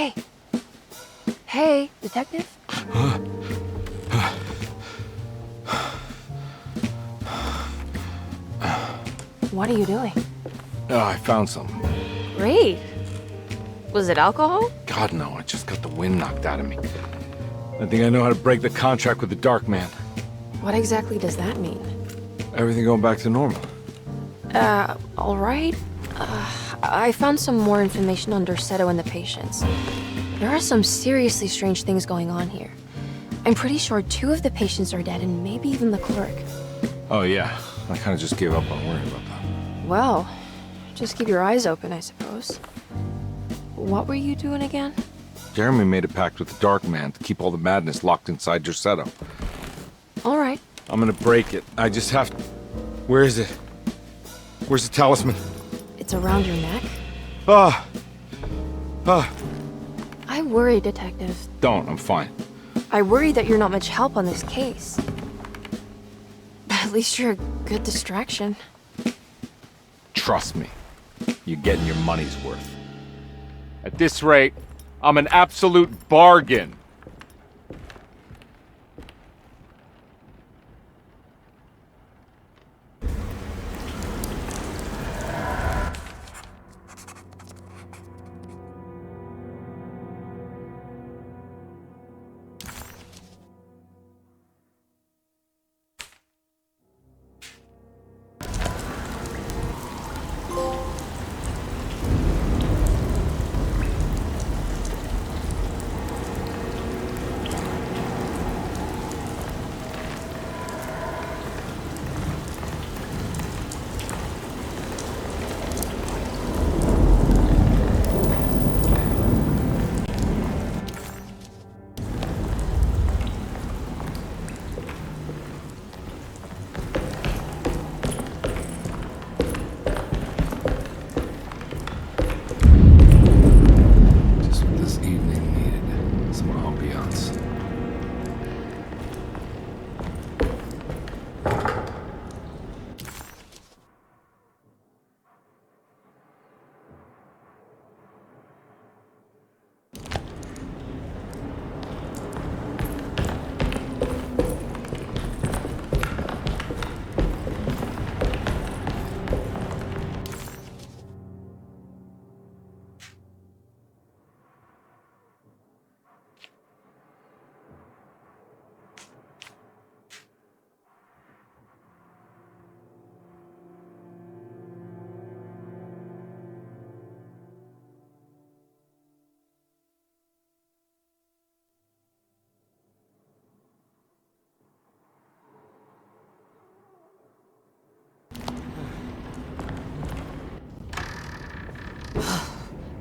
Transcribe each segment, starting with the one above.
Hey. Hey, detective? What are you doing? Oh, I found something. Great. Was it alcohol? God, no, I just got the wind knocked out of me. I think I know how to break the contract with the Dark Man. What exactly does that mean? Everything going back to normal. All right. I found some more information on Dorsetto and the patients. There are some seriously strange things going on here. I'm pretty sure 2 of the patients are dead and maybe even the clerk. Oh, yeah. I kind of just gave up on worrying about that. Well, just keep your eyes open, I suppose. What were you doing again? Jeremy made a pact with the Dark Man to keep all the madness locked inside Dorsetto. All right. I'm gonna break it. I just have to... Where is it? Where's the talisman? It's around your neck? Ah! I worry, Detective. Don't, I'm fine. I worry that you're not much help on this case. At least you're a good distraction. Trust me. You're getting your money's worth. At this rate, I'm an absolute bargain. Just what this evening needed. Some ambiance.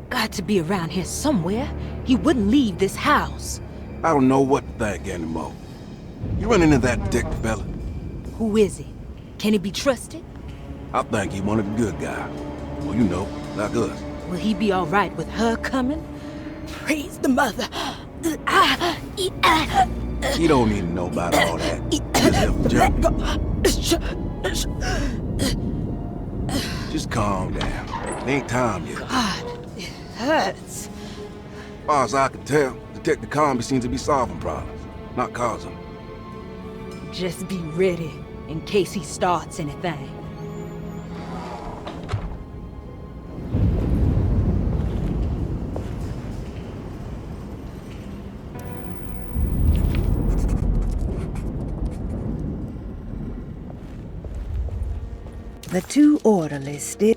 Got to be around here somewhere. He wouldn't leave this house. I don't know what to think anymore. You run into that detective fella? Who is he? Can he be trusted? I think he one of the good guys. Well, you know, like us. Will he be all right with her coming? Praise the mother. He don't need to know about all that. Just help Jeremy. Just calm down. It ain't time yet. God, it hurts. As far as I can tell, Detective Comby seems to be solving problems, not causing them. Just be ready in case he starts anything. The 2 orderlies still...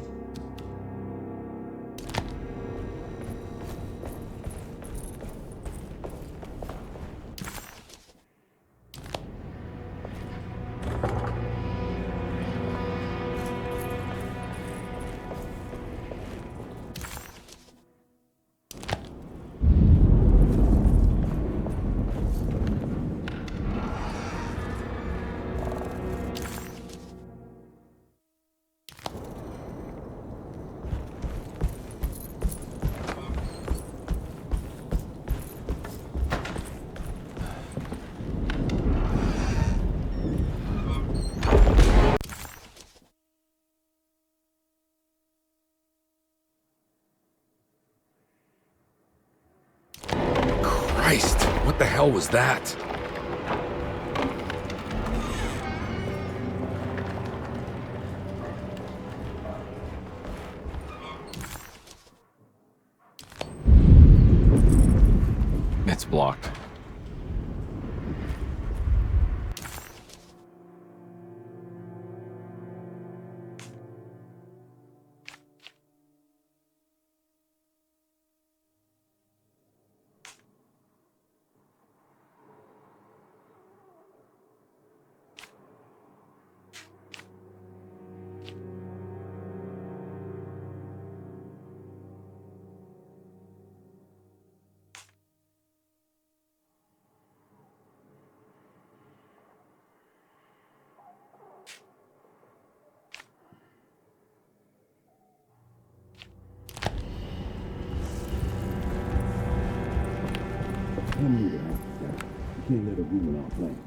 Christ! What the hell was that? It's blocked. You can't let a woman off land.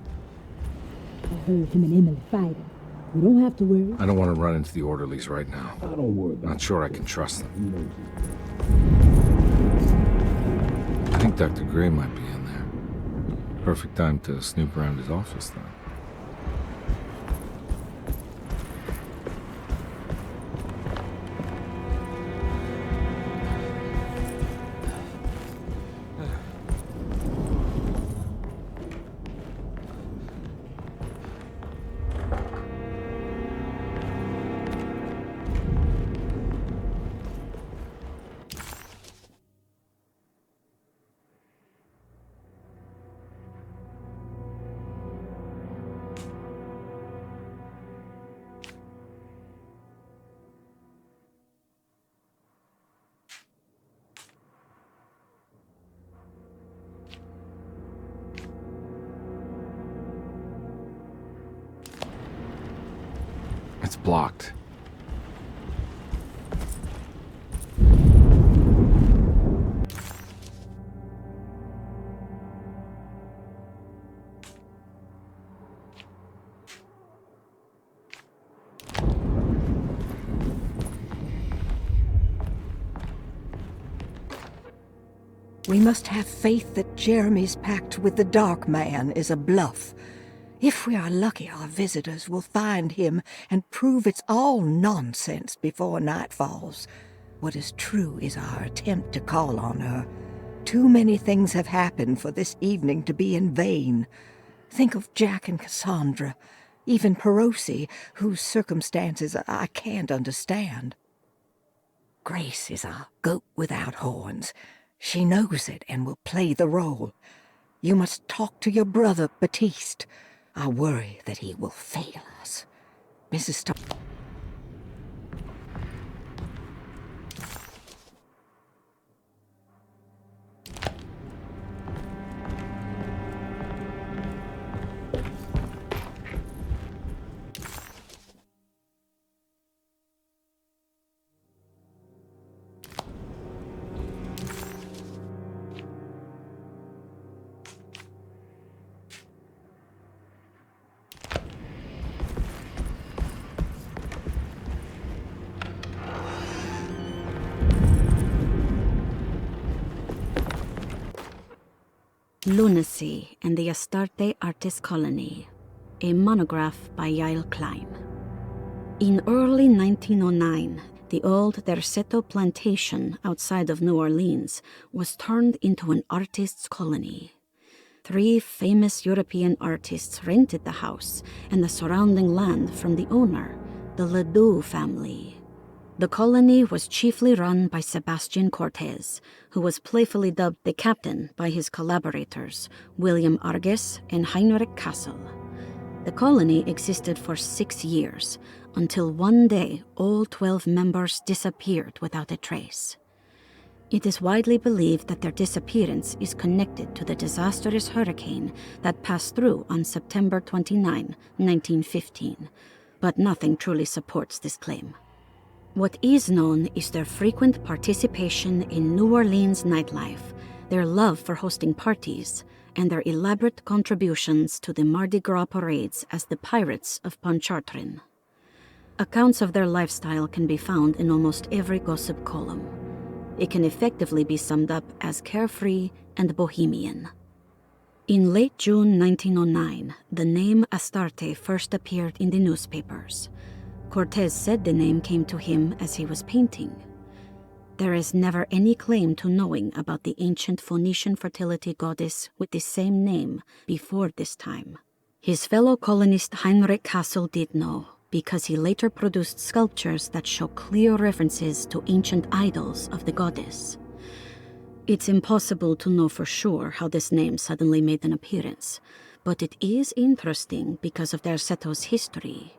I heard him and Emily fighting. You don't have to worry. I don't want to run into the orderlies right now. I don't worry about Not sure I can trust them. you know. I think Dr. Gray might be in there. Perfect time to snoop around his office, then. It's blocked. We must have faith that Jeremy's pact with the Dark Man is a bluff. If we are lucky, our visitors will find him and prove it's all nonsense before night falls. What is true is our attempt to call on her. Too many things have happened for this evening to be in vain. Think of Jack and Cassandra, even Perosi, whose circumstances I can't understand. Grace is our goat without horns. She knows it and will play the role. You must talk to your brother, Baptiste. I worry that he will fail us. Mrs. Stark. Lunacy and the Astarte Artist Colony, a monograph by Yael Klein. In early 1909, the old Derceto plantation outside of New Orleans was turned into an artist's colony. 3 famous European artists rented the house and the surrounding land from the owner, the Ledoux family. The colony was chiefly run by Sebastian Cortez, who was playfully dubbed the captain by his collaborators, William Arges and Heinrich Kassel. The colony existed for 6 years, until one day all 12 members disappeared without a trace. It is widely believed that their disappearance is connected to the disastrous hurricane that passed through on September 29, 1915, but nothing truly supports this claim. What is known is their frequent participation in New Orleans nightlife, their love for hosting parties, and their elaborate contributions to the Mardi Gras parades as the Pirates of Pontchartrain. Accounts of their lifestyle can be found in almost every gossip column. It can effectively be summed up as carefree and bohemian. In late June 1909, the name Astarte first appeared in the newspapers. Cortez said the name came to him as he was painting. There is never any claim to knowing about the ancient Phoenician fertility goddess with the same name before this time. His fellow colonist Heinrich Kassel did know, because he later produced sculptures that show clear references to ancient idols of the goddess. It's impossible to know for sure how this name suddenly made an appearance, but it is interesting because of Derceto's history.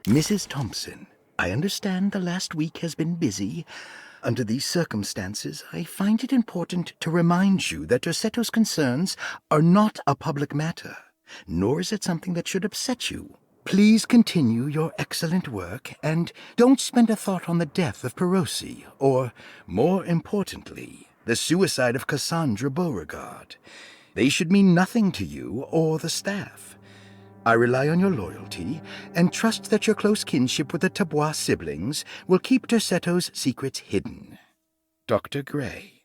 Mrs. Thompson, I understand the last week has been busy. Under these circumstances, I find it important to remind you that Derceto's concerns are not a public matter, nor is it something that should upset you. Please continue your excellent work, and don't spend a thought on the death of Perosi, or, more importantly, the suicide of Cassandra Beauregard. They should mean nothing to you or the staff. I rely on your loyalty, and trust that your close kinship with the Tabois siblings will keep Derceto's secrets hidden. Dr. Gray.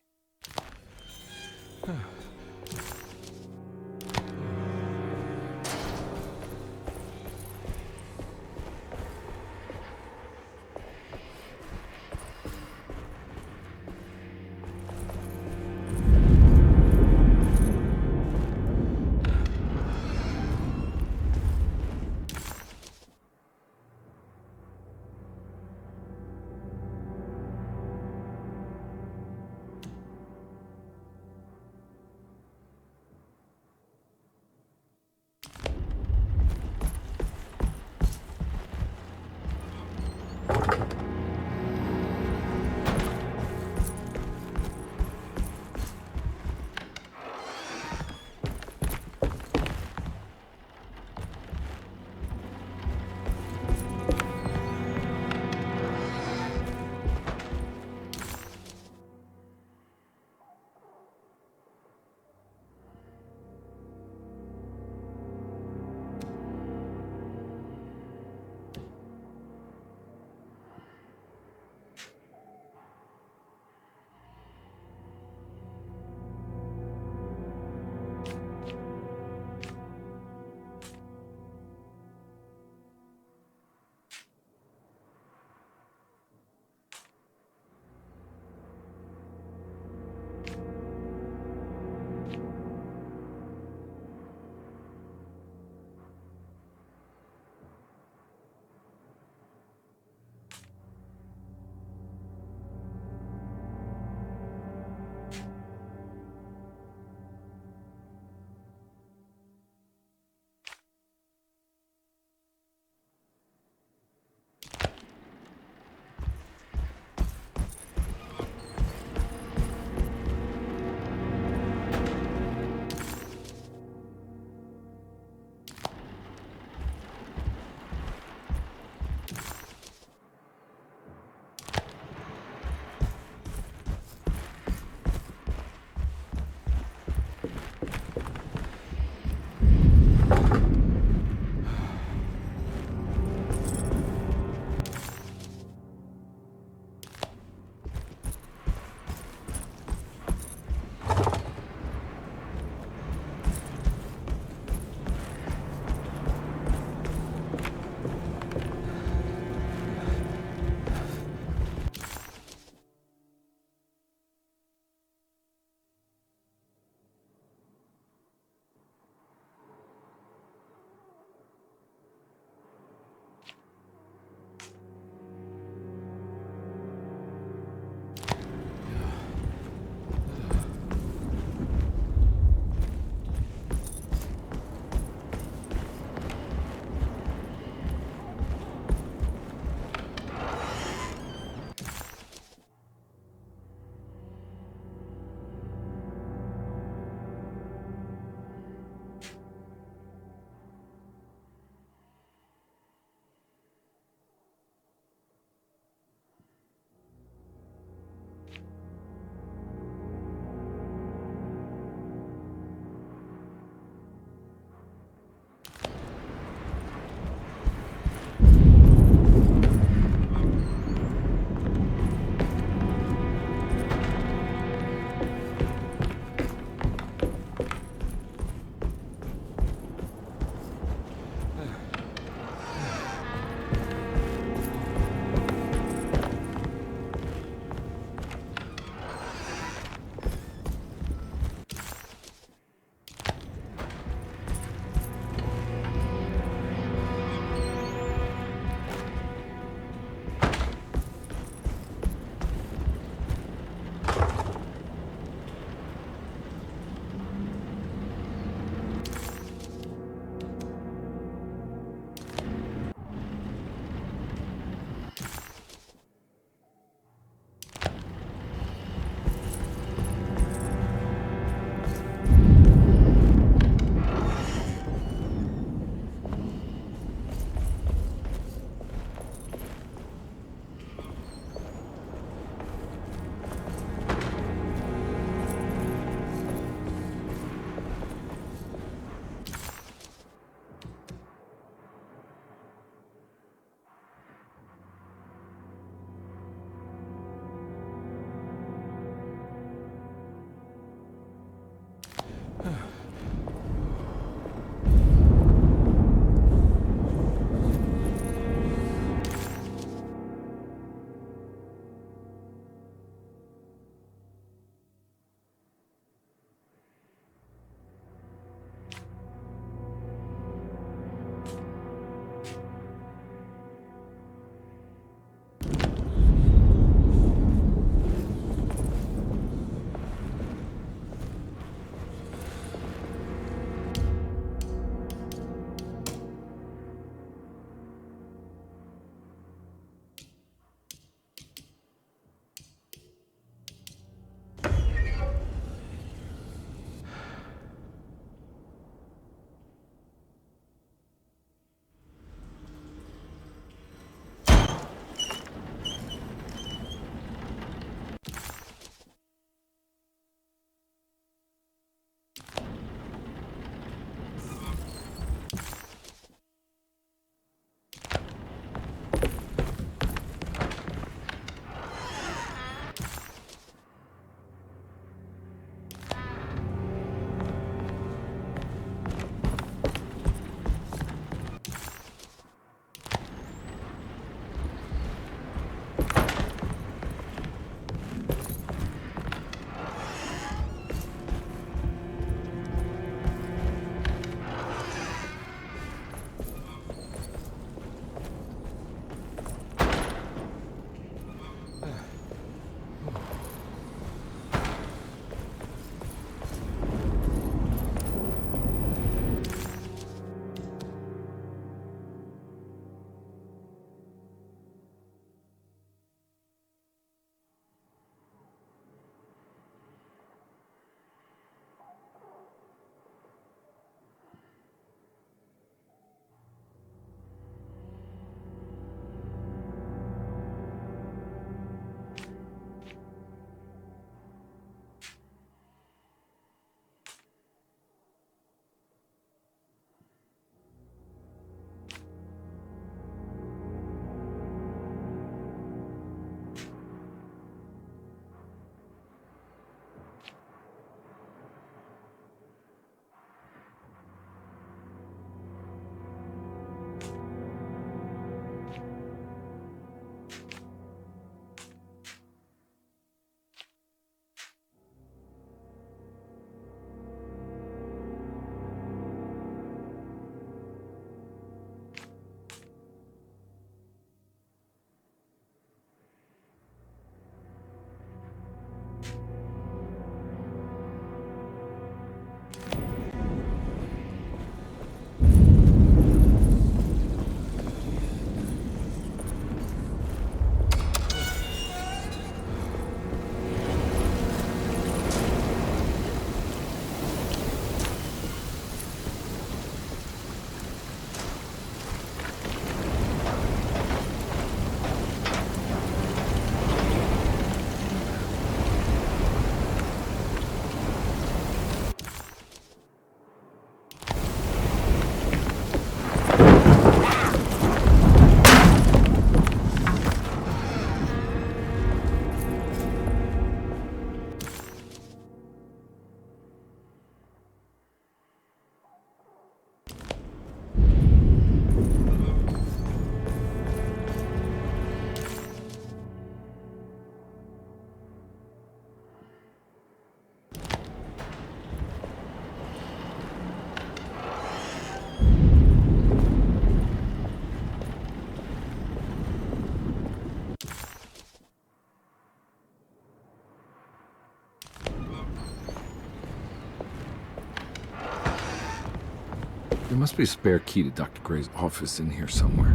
There must be a spare key to Dr. Gray's office in here somewhere.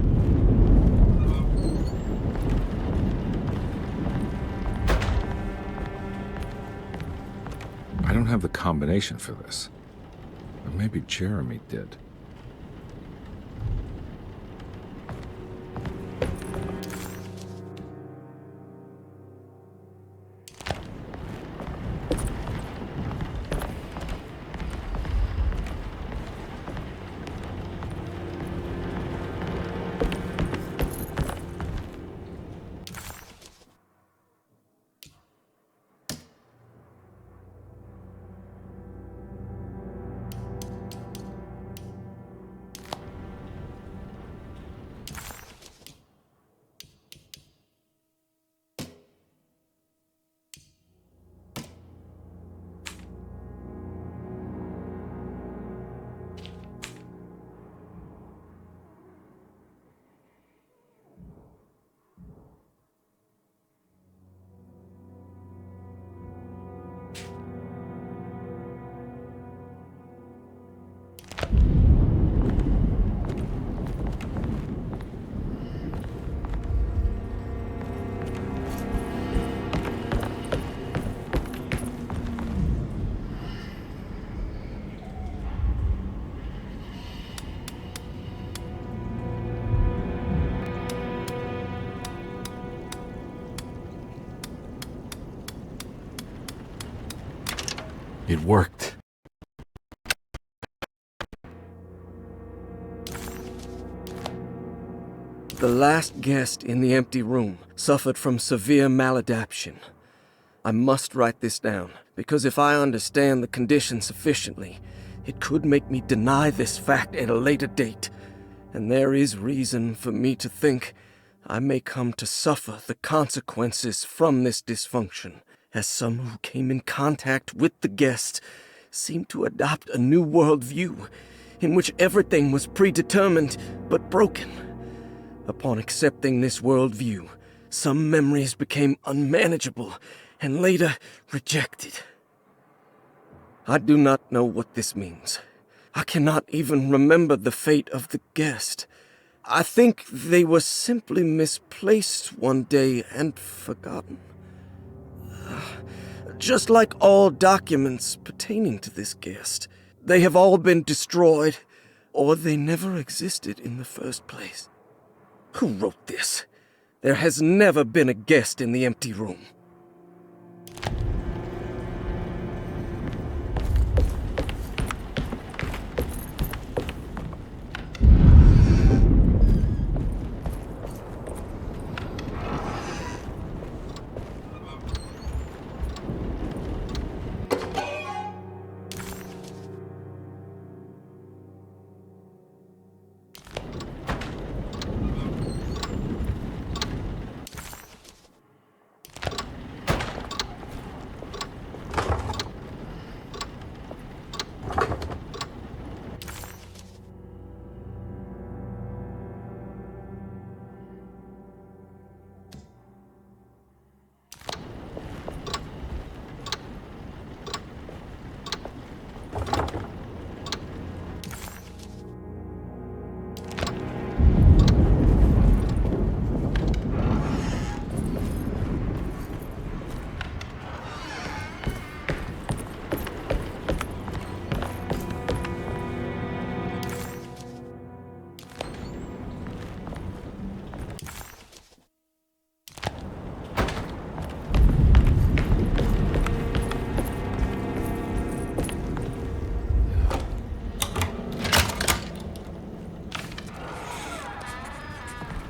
I don't have the combination for this. Or maybe Jeremy did. It worked. The last guest in the empty room suffered from severe maladaptation. I must write this down, because if I understand the condition sufficiently, it could make me deny this fact at a later date, and there is reason for me to think I may come to suffer the consequences from this dysfunction, as some who came in contact with the guest seemed to adopt a new worldview in which everything was predetermined but broken. Upon accepting this worldview, some memories became unmanageable and later rejected. I do not know what this means. I cannot even remember the fate of the guest. I think they were simply misplaced one day and forgotten. Just like all documents pertaining to this guest, they have all been destroyed, or they never existed in the first place. Who wrote this? There has never been a guest in the empty room.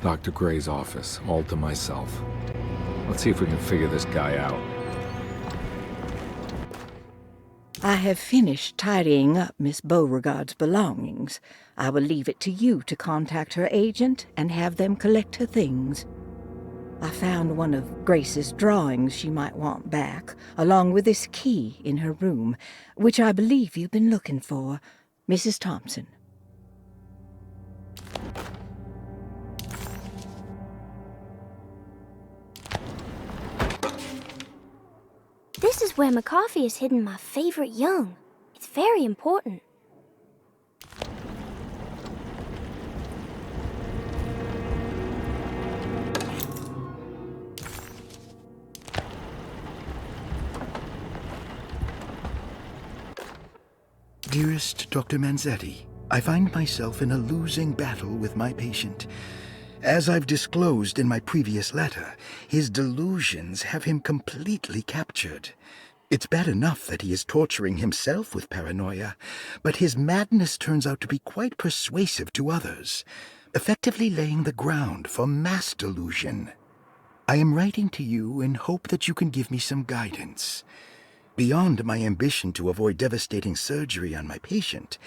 Dr. Gray's office, all to myself. Let's see if we can figure this guy out. I have finished tidying up Miss Beauregard's belongings. I will leave it to you to contact her agent and have them collect her things. I found one of Grace's drawings she might want back, along with this key in her room, which I believe you've been looking for. Mrs. Thompson. This is where McCoffey has hidden my favorite young. It's very important. Dearest Dr. Manzetti, I find myself in a losing battle with my patient. As I've disclosed in my previous letter, his delusions have him completely captured. It's bad enough that he is torturing himself with paranoia, but his madness turns out to be quite persuasive to others, effectively laying the ground for mass delusion. I am writing to you in hope that you can give me some guidance. Beyond my ambition to avoid devastating surgery on my patient,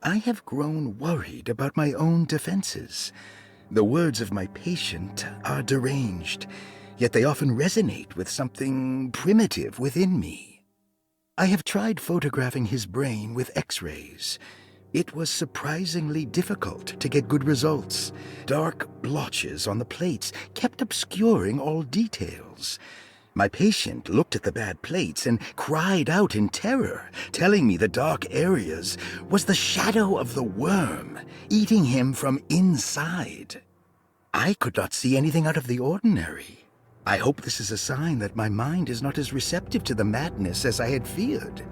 I have grown worried about my own defenses. The words of my patient are deranged, yet they often resonate with something primitive within me. I have tried photographing his brain with X-rays. It was surprisingly difficult to get good results. Dark blotches on the plates kept obscuring all details. My patient looked at the bad plates and cried out in terror, telling me the dark areas was the shadow of the worm, eating him from inside. I could not see anything out of the ordinary. I hope this is a sign that my mind is not as receptive to the madness as I had feared.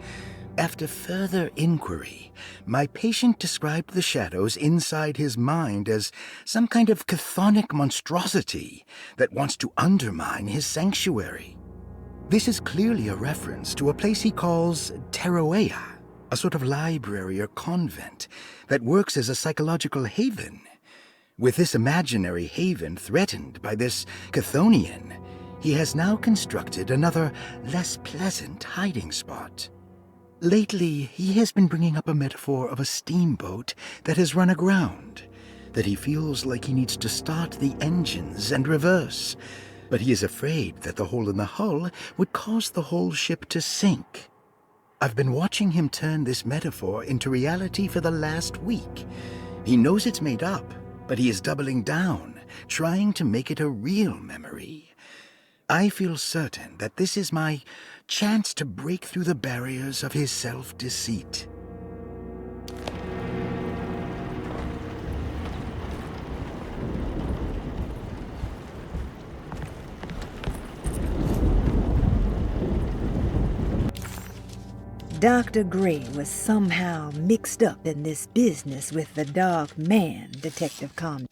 After further inquiry, my patient described the shadows inside his mind as some kind of chthonic monstrosity that wants to undermine his sanctuary. This is clearly a reference to a place he calls Teroea, a sort of library or convent that works as a psychological haven. With this imaginary haven threatened by this Chthonian, he has now constructed another, less pleasant hiding spot. Lately, he has been bringing up a metaphor of a steamboat that has run aground, that he feels like he needs to start the engines and reverse, but he is afraid that the hole in the hull would cause the whole ship to sink. I've been watching him turn this metaphor into reality for the last week. He knows it's made up, but he is doubling down, trying to make it a real memory. I feel certain that this is my chance to break through the barriers of his self-deceit. Dr. Gray was somehow mixed up in this business with the Dark Man, Detective Combe.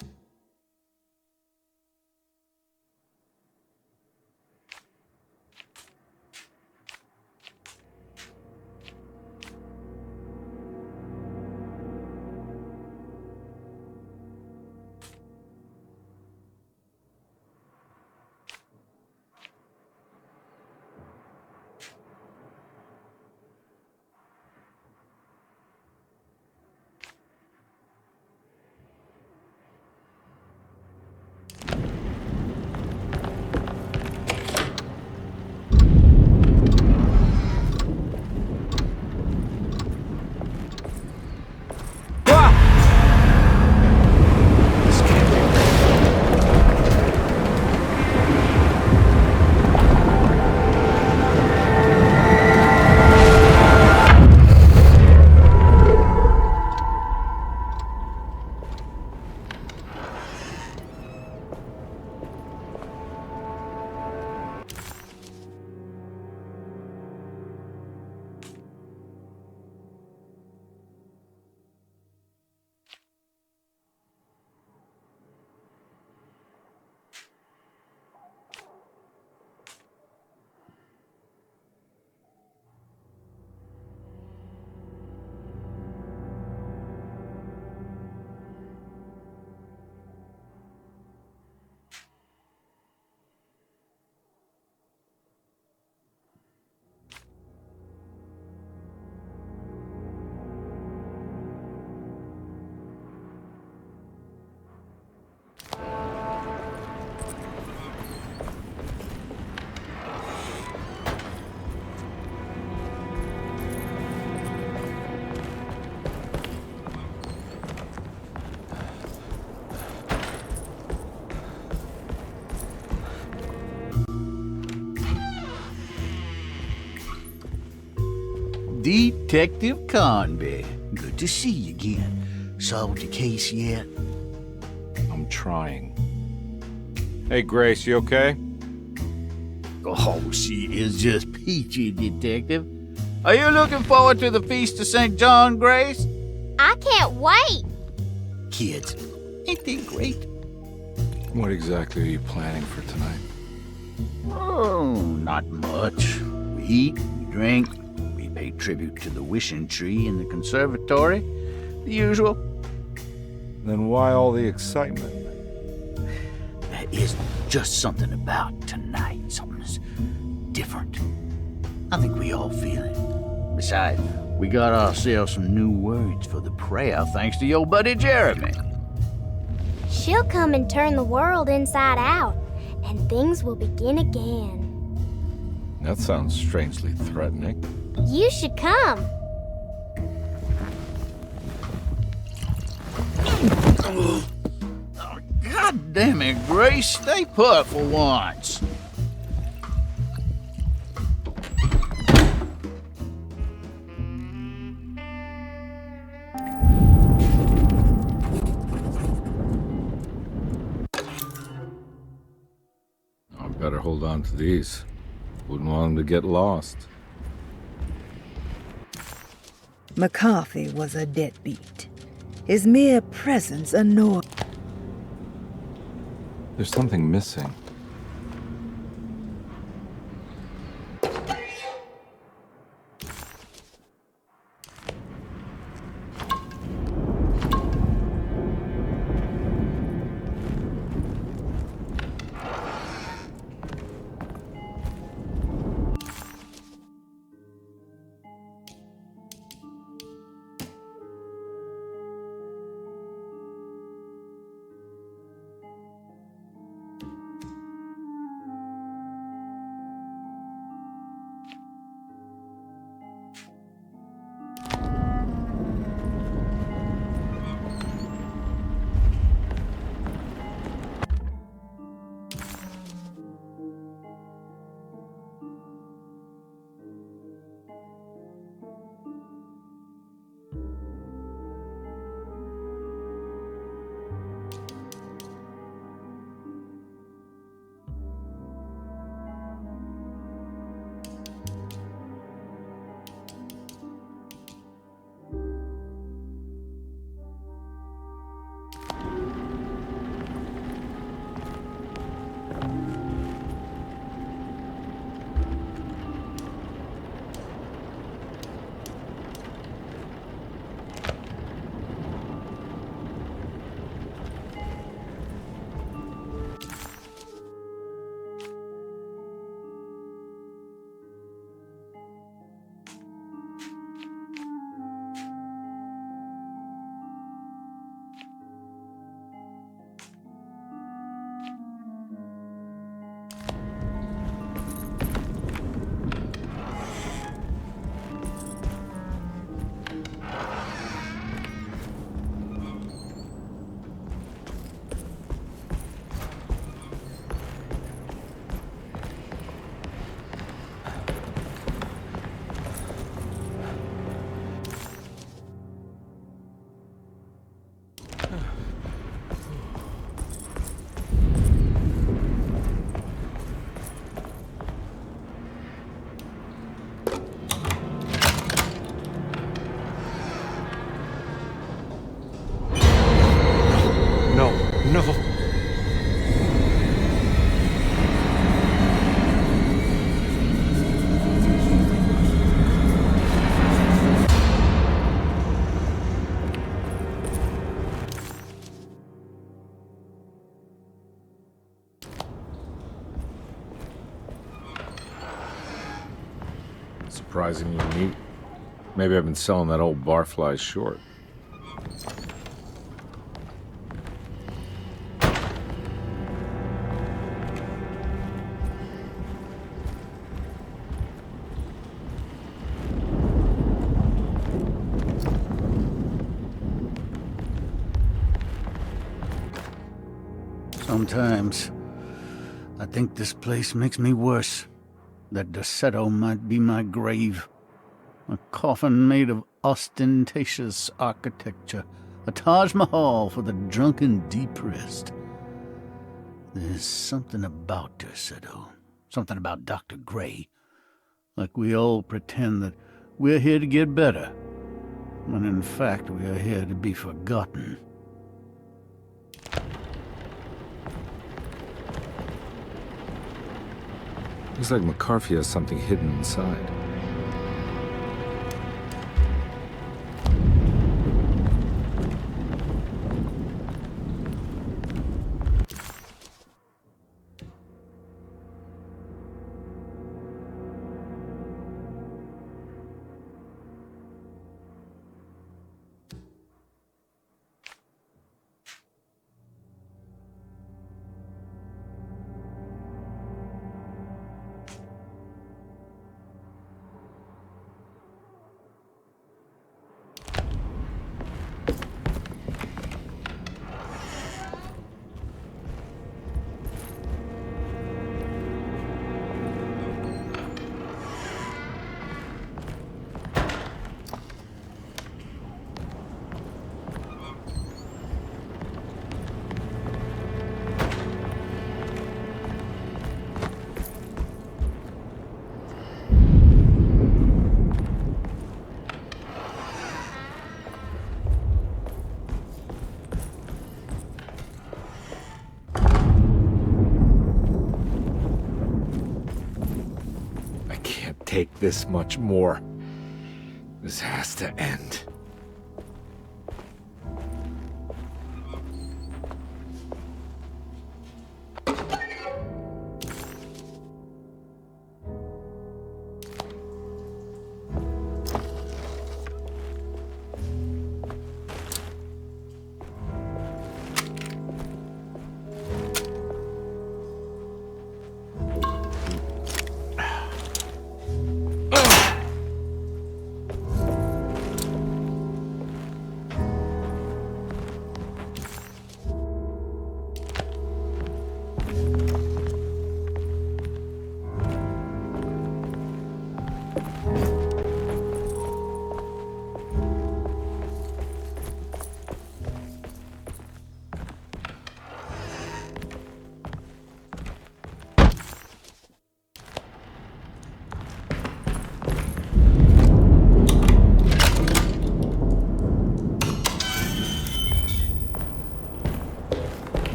Detective Conby. Good to see you again. Solved the case yet? I'm trying. Hey, Grace, you okay? Oh, she is just peachy, Detective. Are you looking forward to the Feast of St. John, Grace? I can't wait. Kids, ain't they great? What exactly are you planning for tonight? Oh, not much. We eat, we drink, we pay tribute to the wishing tree in the conservatory. The usual. Then why all the excitement? There is just something about tonight. Something's different. I think we all feel it. Besides, we got ourselves some new words for the prayer thanks to your buddy Jeremy. She'll come and turn the world inside out, and things will begin again. That sounds strangely threatening. You should come. Oh, God damn it, Grace. Stay put for once. I better hold on to these. Wouldn't want them to get lost. McCarthy was a deadbeat. His mere presence annoyed. There's something missing. Surprisingly neat. Maybe I've been selling that old barfly short. Sometimes, I think this place makes me worse. That Derceto might be my grave. A coffin made of ostentatious architecture. A Taj Mahal for the drunken depressed. There's something about Derceto. Something about Dr. Gray. Like we all pretend that we're here to get better, when in fact we are here to be forgotten. Looks like McCarthy has something hidden inside. Take this much more. This has to end.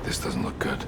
This doesn't look good.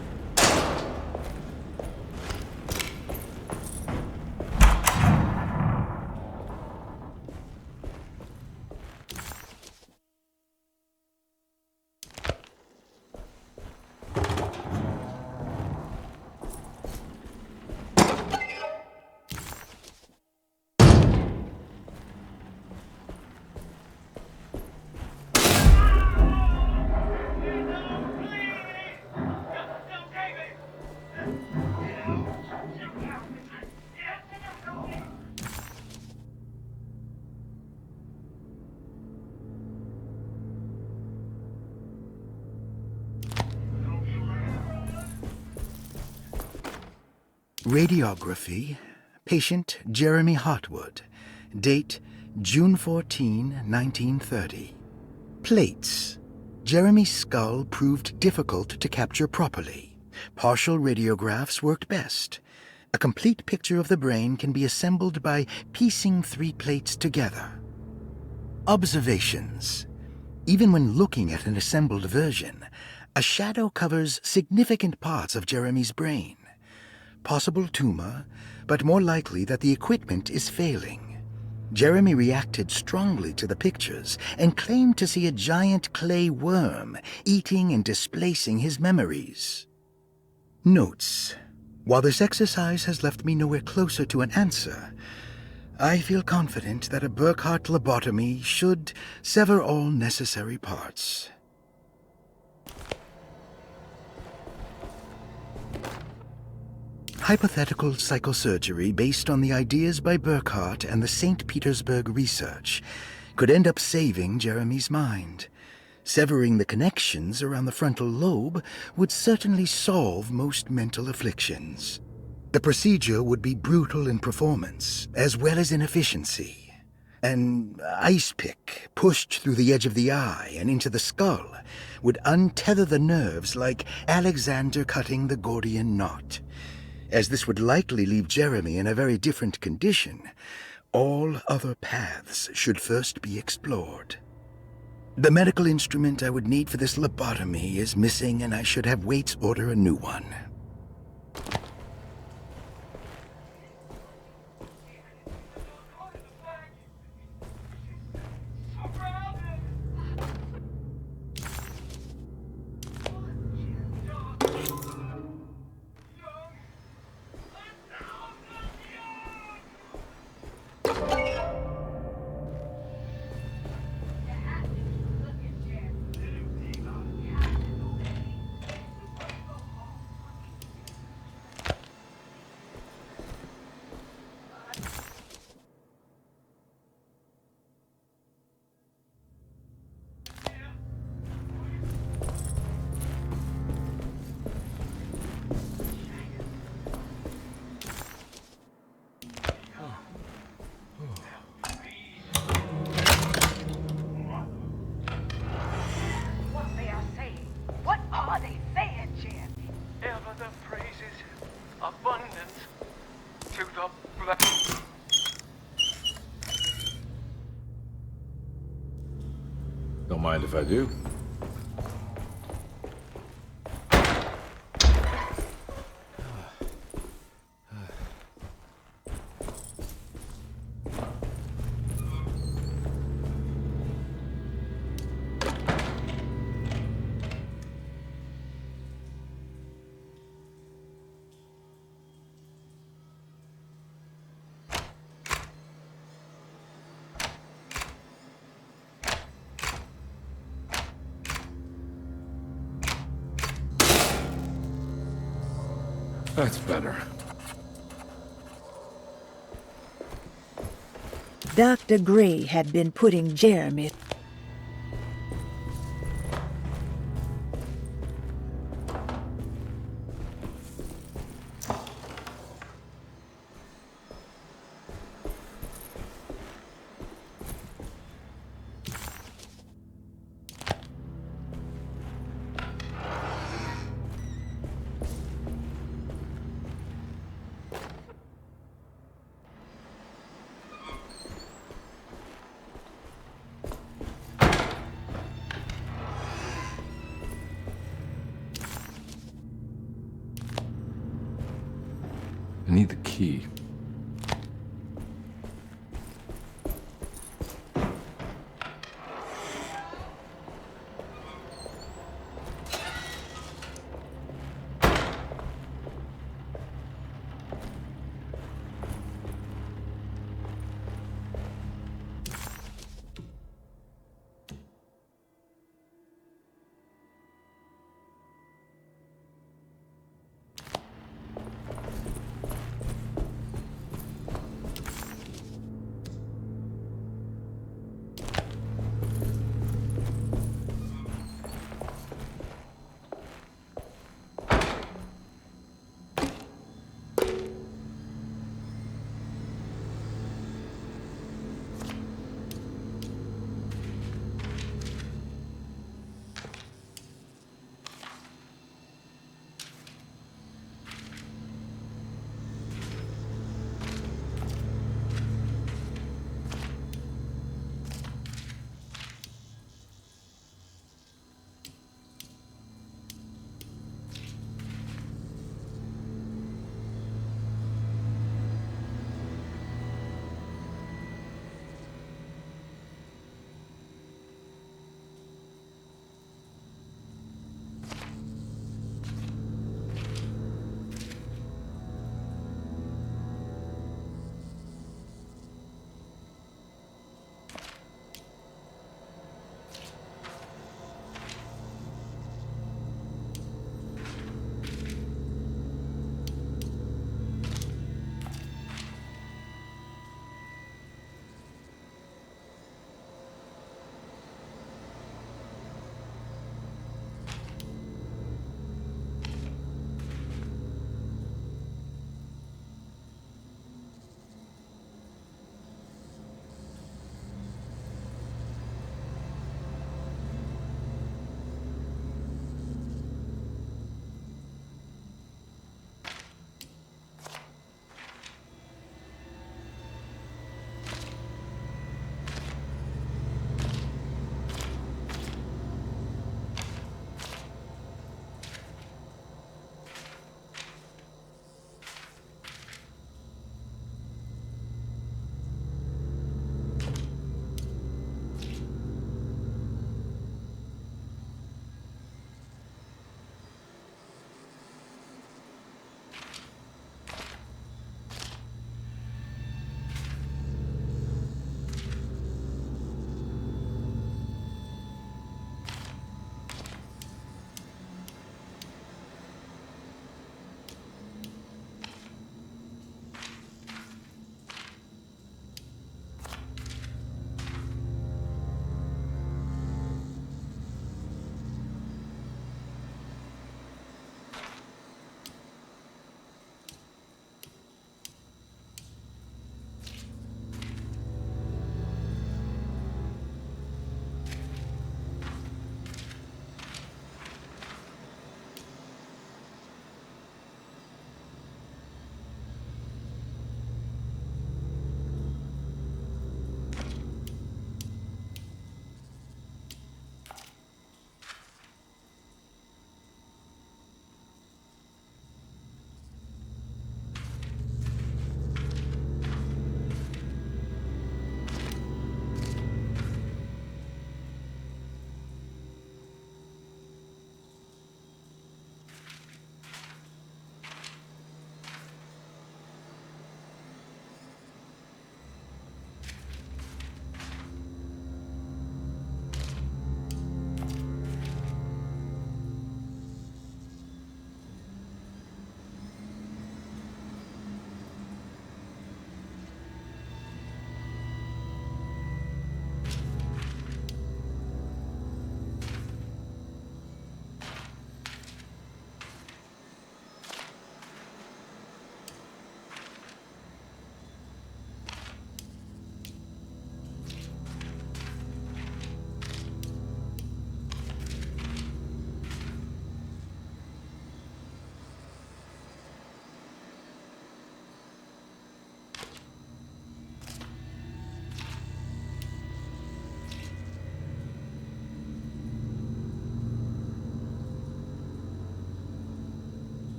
Radiography. Patient Jeremy Hartwood. Date June 14, 1930. Plates. Jeremy's skull proved difficult to capture properly. Partial radiographs worked best. A complete picture of the brain can be assembled by piecing 3 plates together. Observations. Even when looking at an assembled version, a shadow covers significant parts of Jeremy's brain. Possible tumor, but more likely that the equipment is failing. Jeremy reacted strongly to the pictures and claimed to see a giant clay worm eating and displacing his memories. Notes. While this exercise has left me nowhere closer to an answer, I feel confident that a Burkhardt lobotomy should sever all necessary parts. Hypothetical psychosurgery based on the ideas by Burkhardt and the St. Petersburg research could end up saving Jeremy's mind. Severing the connections around the frontal lobe would certainly solve most mental afflictions. The procedure would be brutal in performance, as well as in efficiency. An ice pick pushed through the edge of the eye and into the skull would untether the nerves like Alexander cutting the Gordian knot. as this would likely leave Jeremy in a very different condition, all other paths should first be explored. The medical instrument I would need for this lobotomy is missing, and I should have Waits order a new one. Don't mind if I do. That's better. Dr. Gray had been putting Jeremy I need the key.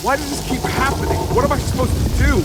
Why does this keep happening? What am I supposed to do?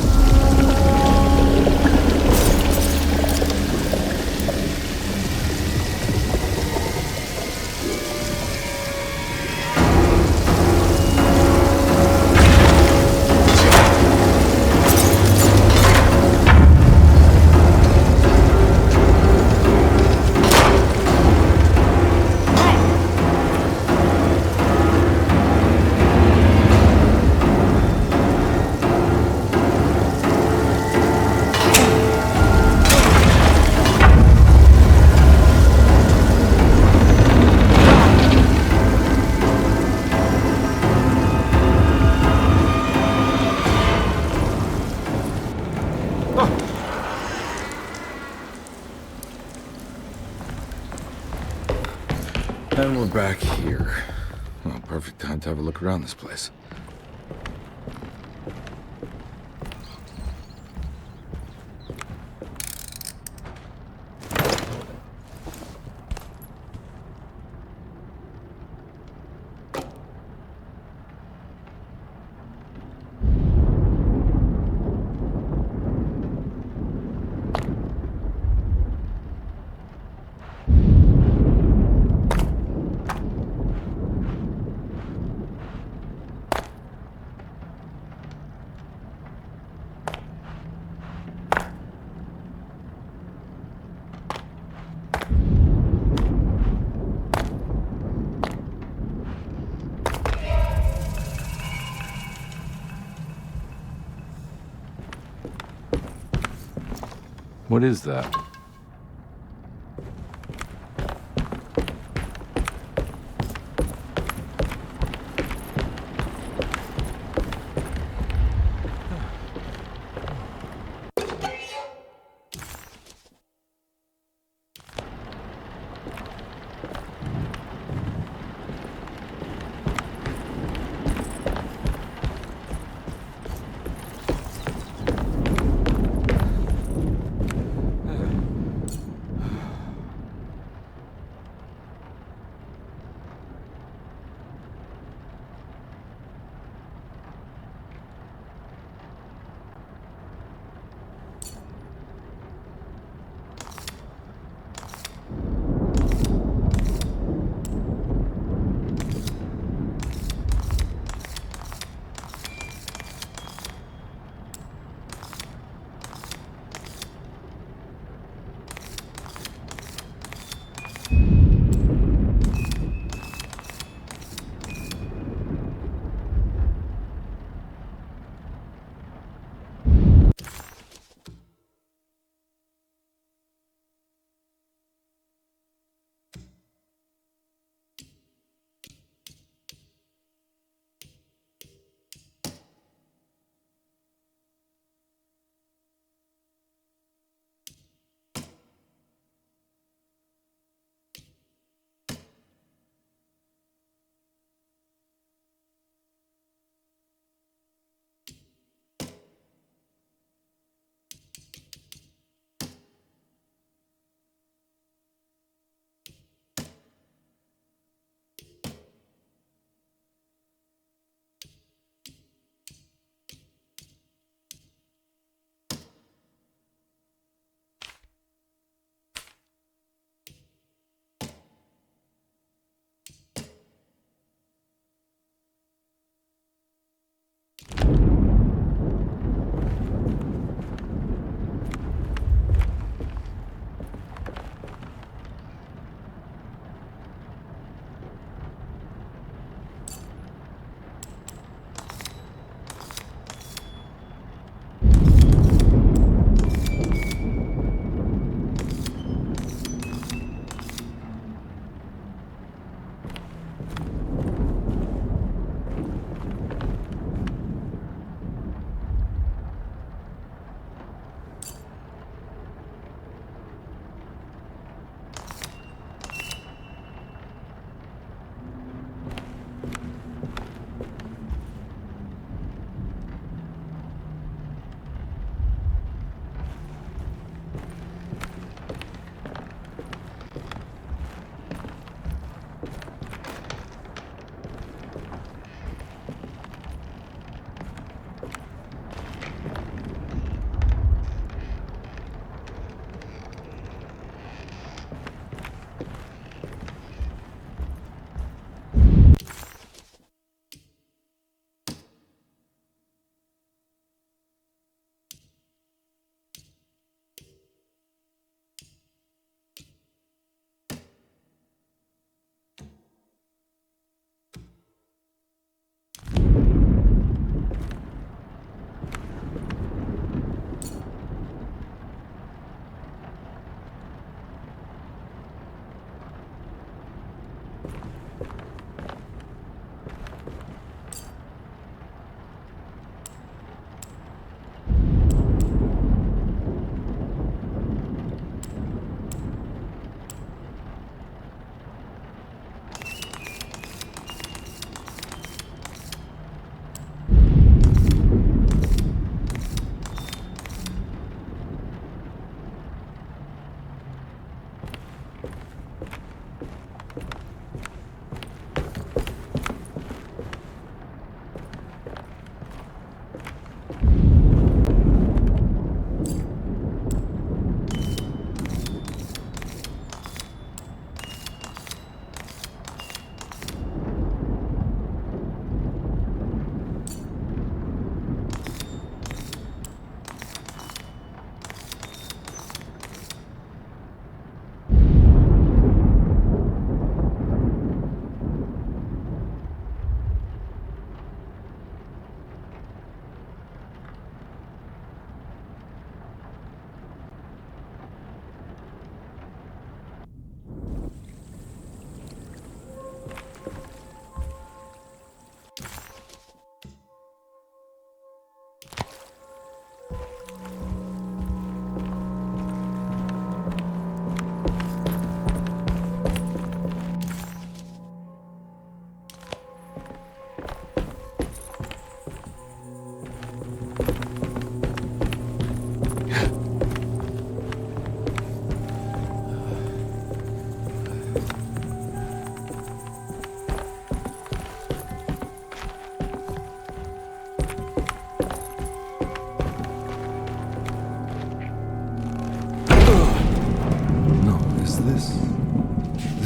And we're back here. Well, perfect time to have a look around this place. What is that?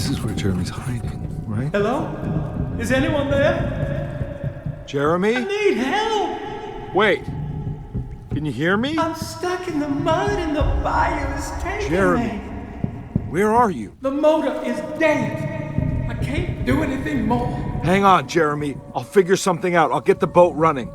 This is where Jeremy's hiding, right? Hello? Is anyone there? Jeremy? I need help! Wait. Can you hear me? I'm stuck in the mud and the bayou is taking Jeremy, me. where are you? The motor is dead. I can't do anything more. Hang on, Jeremy. I'll figure something out. I'll get the boat running.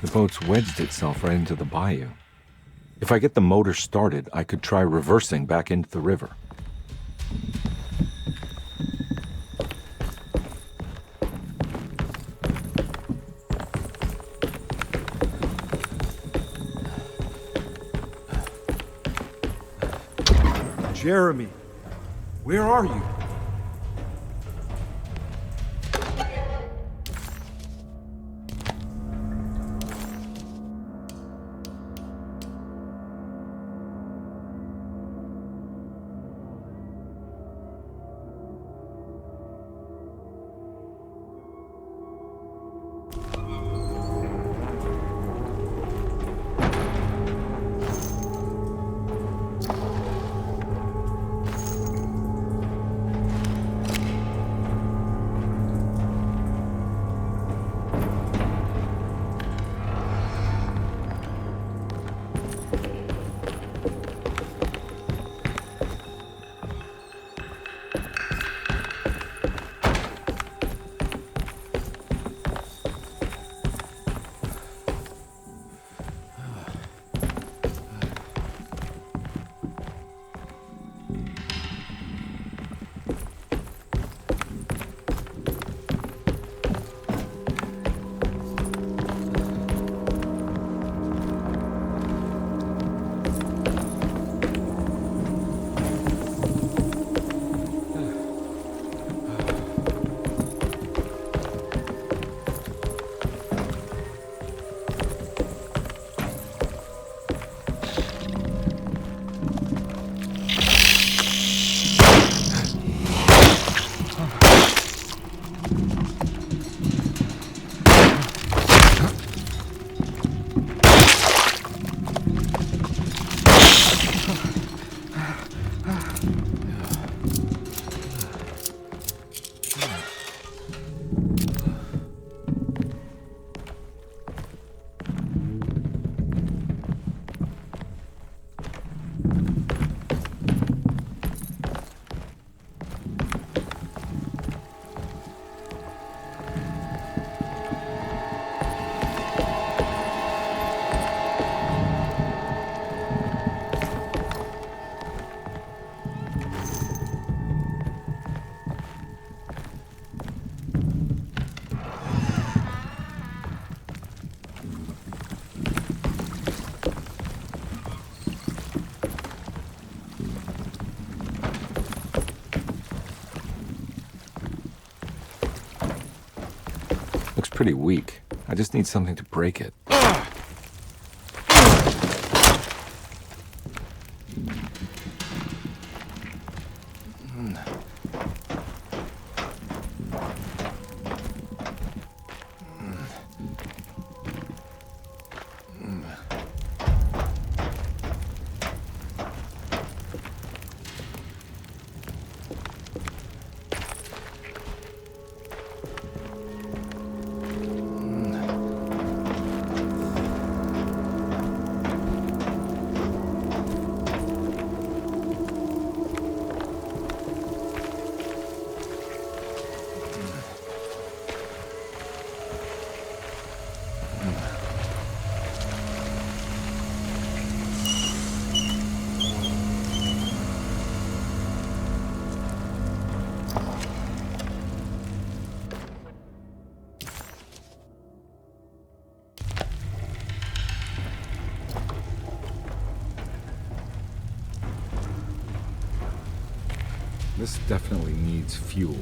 The boat's wedged itself right into the bayou. If I get the motor started, I could try reversing back into the river. Jeremy, where are you? Pretty weak. I just need something to break it. This definitely needs fuel.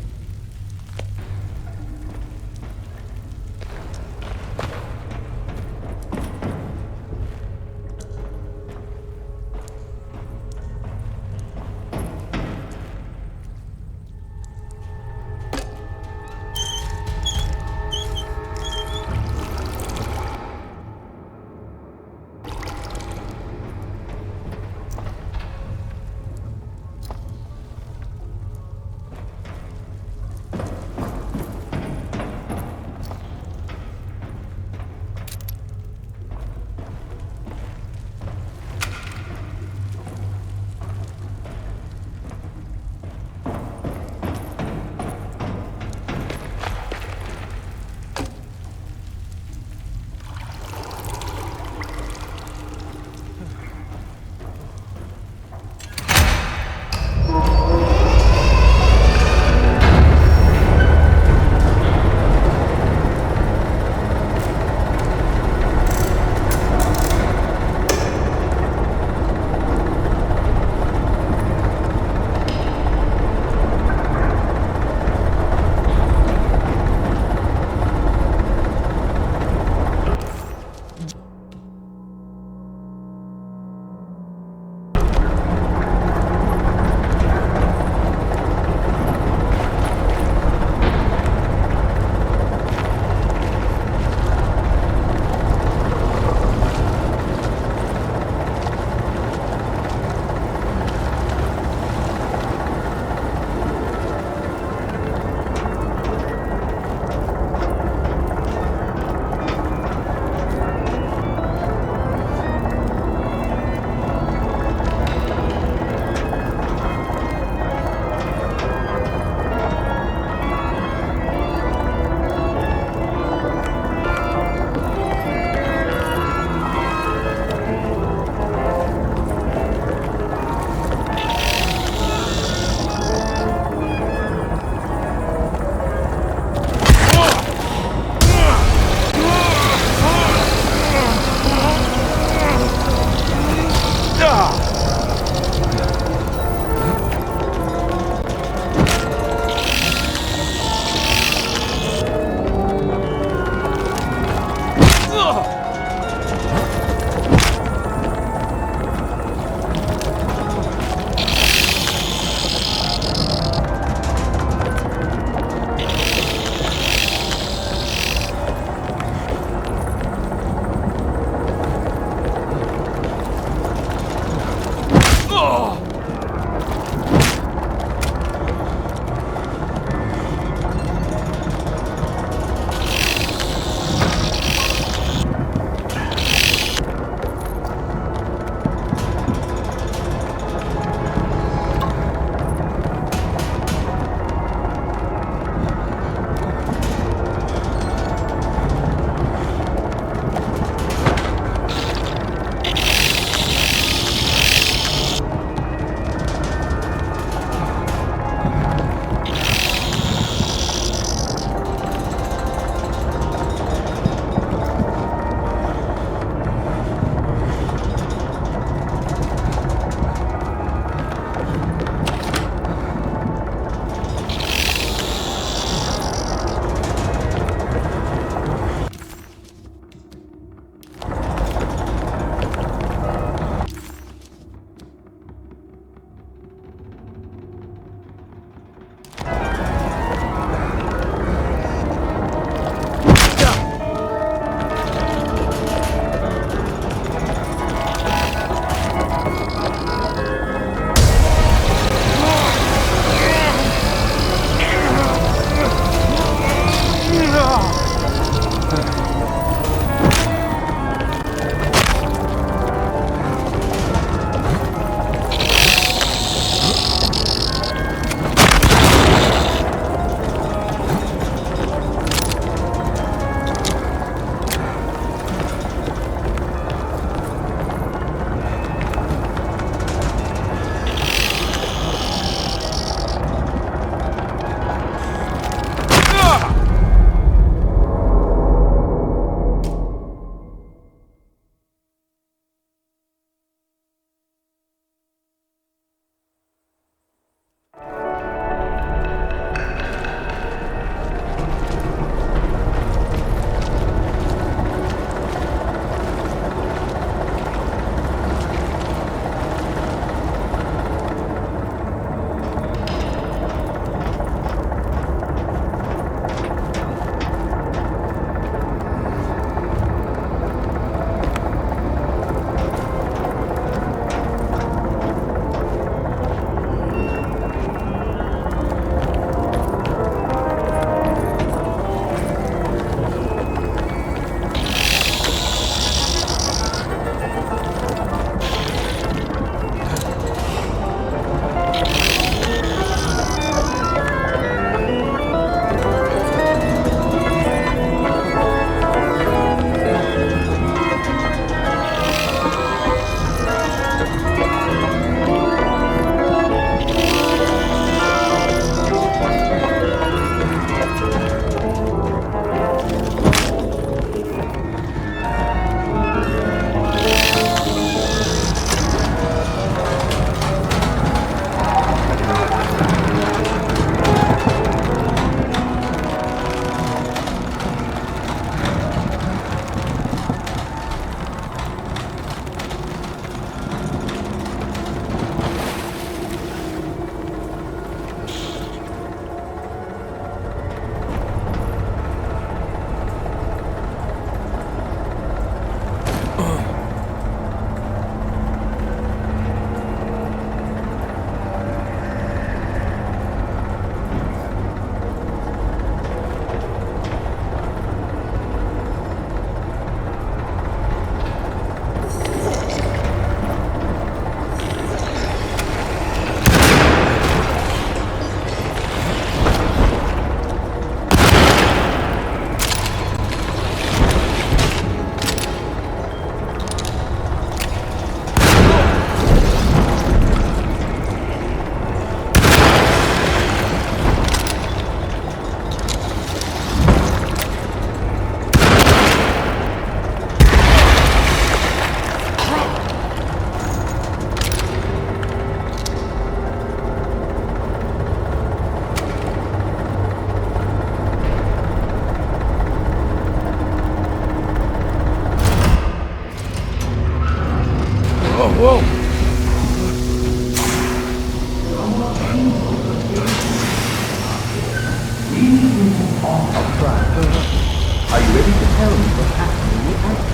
ready to tell me what happened in the attic.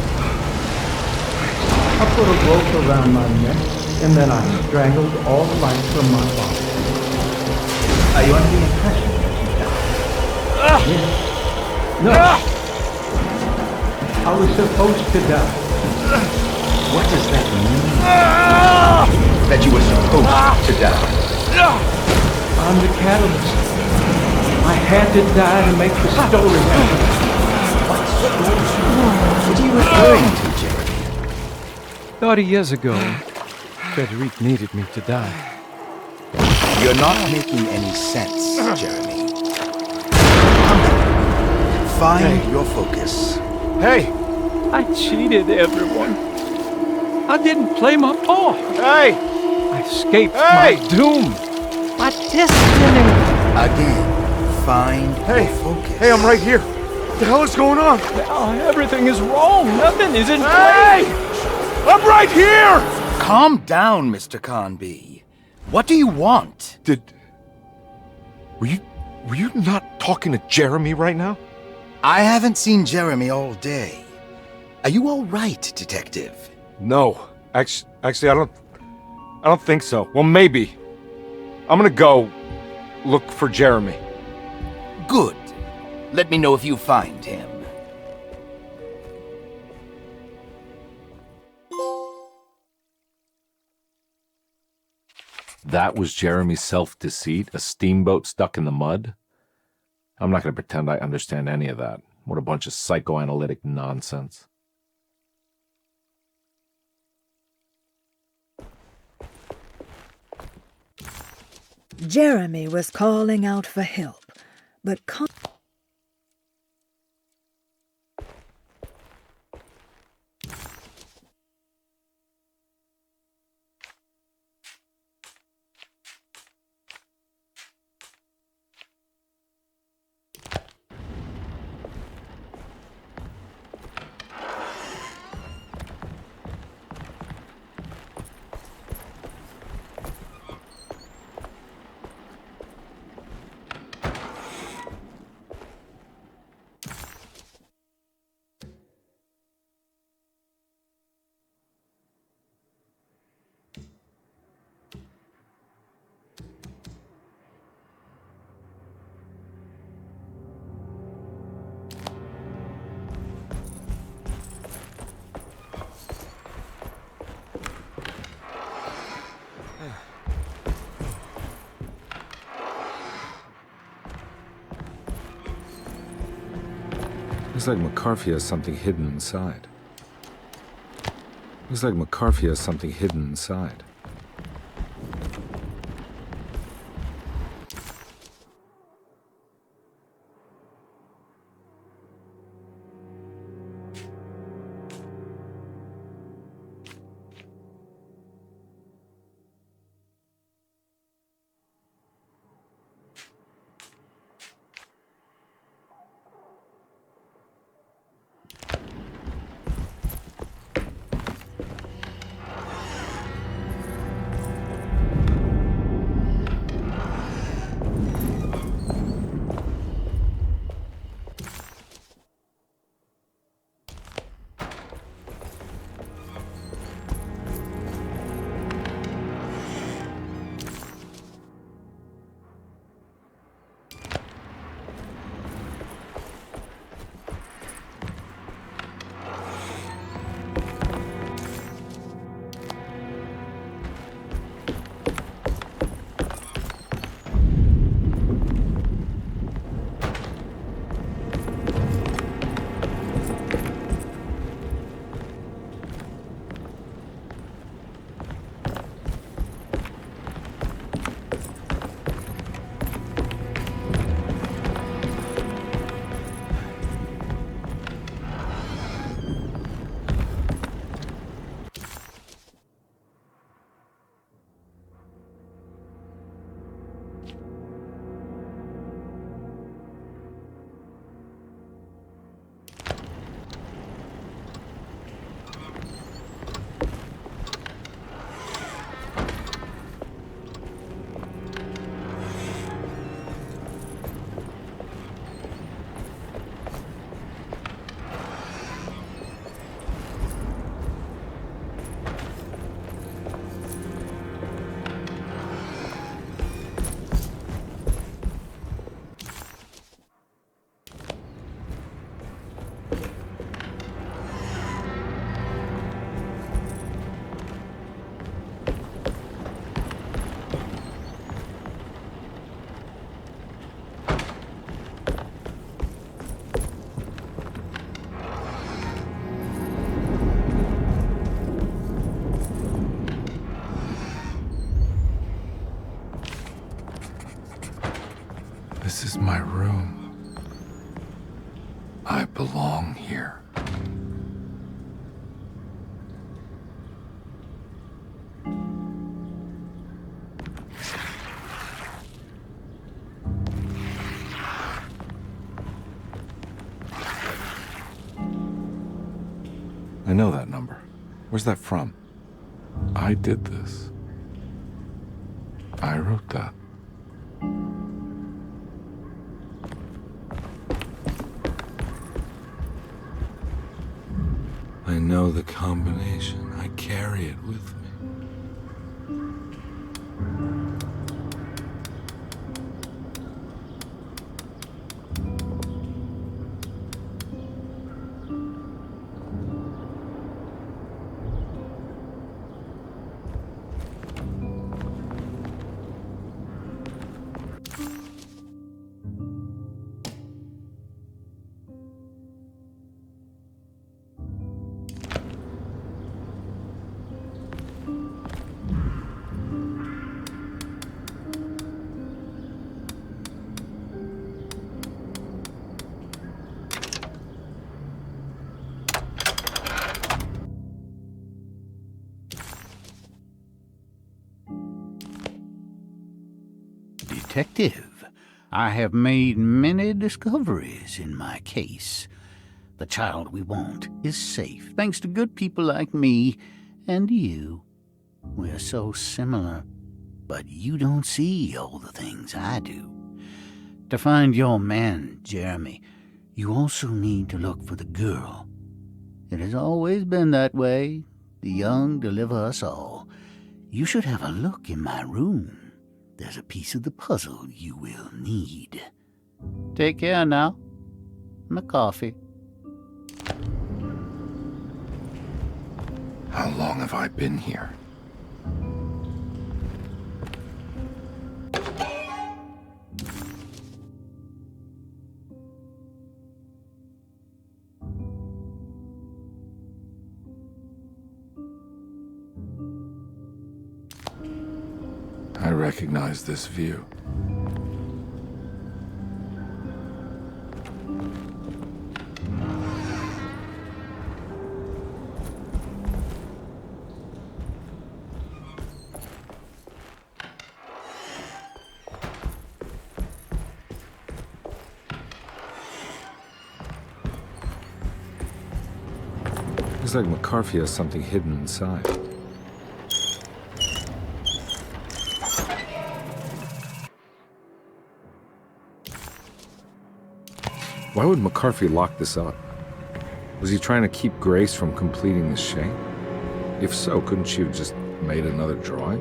I put a rope around my neck, and then I strangled all the life from my body. Are you under the impression that you died? Yes. No. I was supposed to die. What does that mean? That you were supposed to die? I'm the catalyst. I had to die to make the story happen. What are you referring to, Jeremy? 30 years ago, Frederic needed me to die. You're not making any sense, Jeremy. Find your focus. Hey! I cheated everyone. I didn't play my part. Hey! I escaped my doom. My destiny. Again, find your focus. Hey, I'm right here. What the hell is going on? Now everything is wrong. Nothing is in Hey! I'm right here! Calm down, Mr. Conby. What do you want? Were you not talking to Jeremy right now? I haven't seen Jeremy all day. Are you all right, Detective? No. Actually, I don't think so. Well, maybe. I'm gonna go look for Jeremy. Good. Let me know if you find him. That was Jeremy's self-deceit? A steamboat stuck in the mud? I'm not gonna pretend I understand any of that. What a bunch of psychoanalytic nonsense. Jeremy was calling out for help, but Looks like McCarthy has something hidden inside. Looks like McCarthy has something hidden inside. This is my room. I belong here. I know that number. Where's that from? I did this. I wrote that. I know the combination. I carry it with me. Detective, I have made many discoveries in my case. The child we want is safe, thanks to good people like me and you. We're so similar, but you don't see all the things I do. To find your man, Jeremy, you also need to look for the girl. It has always been that way. The young deliver us all. You should have a look in my room. There's a piece of the puzzle you will need. Take care now. My coffee. How long have I been here? I recognize this view. Looks like McCarthy has something hidden inside. Why would McCarthy lock this up? Was he trying to keep Grace from completing the shape? If so, couldn't she have just made another drawing?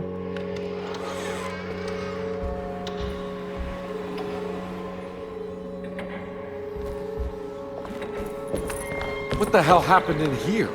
What the hell happened in here?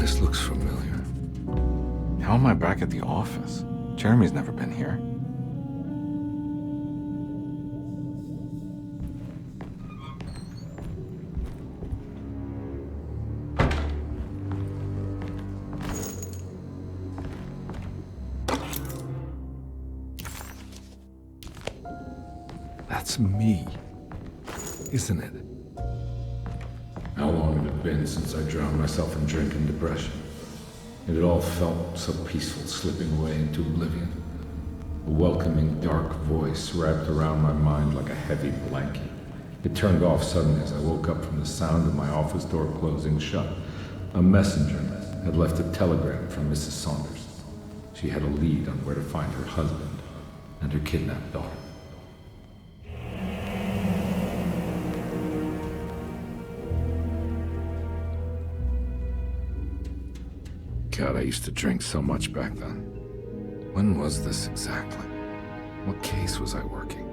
This looks familiar. How am I back at the office? Jeremy's never been here. That's me, isn't it? How long had it been since I drowned myself in drink and depression? It had all felt so peaceful, slipping away into oblivion. A welcoming, dark voice wrapped around my mind like a heavy blanket. It turned off suddenly as I woke up from the sound of my office door closing shut. A messenger had left a telegram from Mrs. Saunders. She had a lead on where to find her husband and her kidnapped daughter. God, I used to drink so much back then. When was this exactly? What case was I working?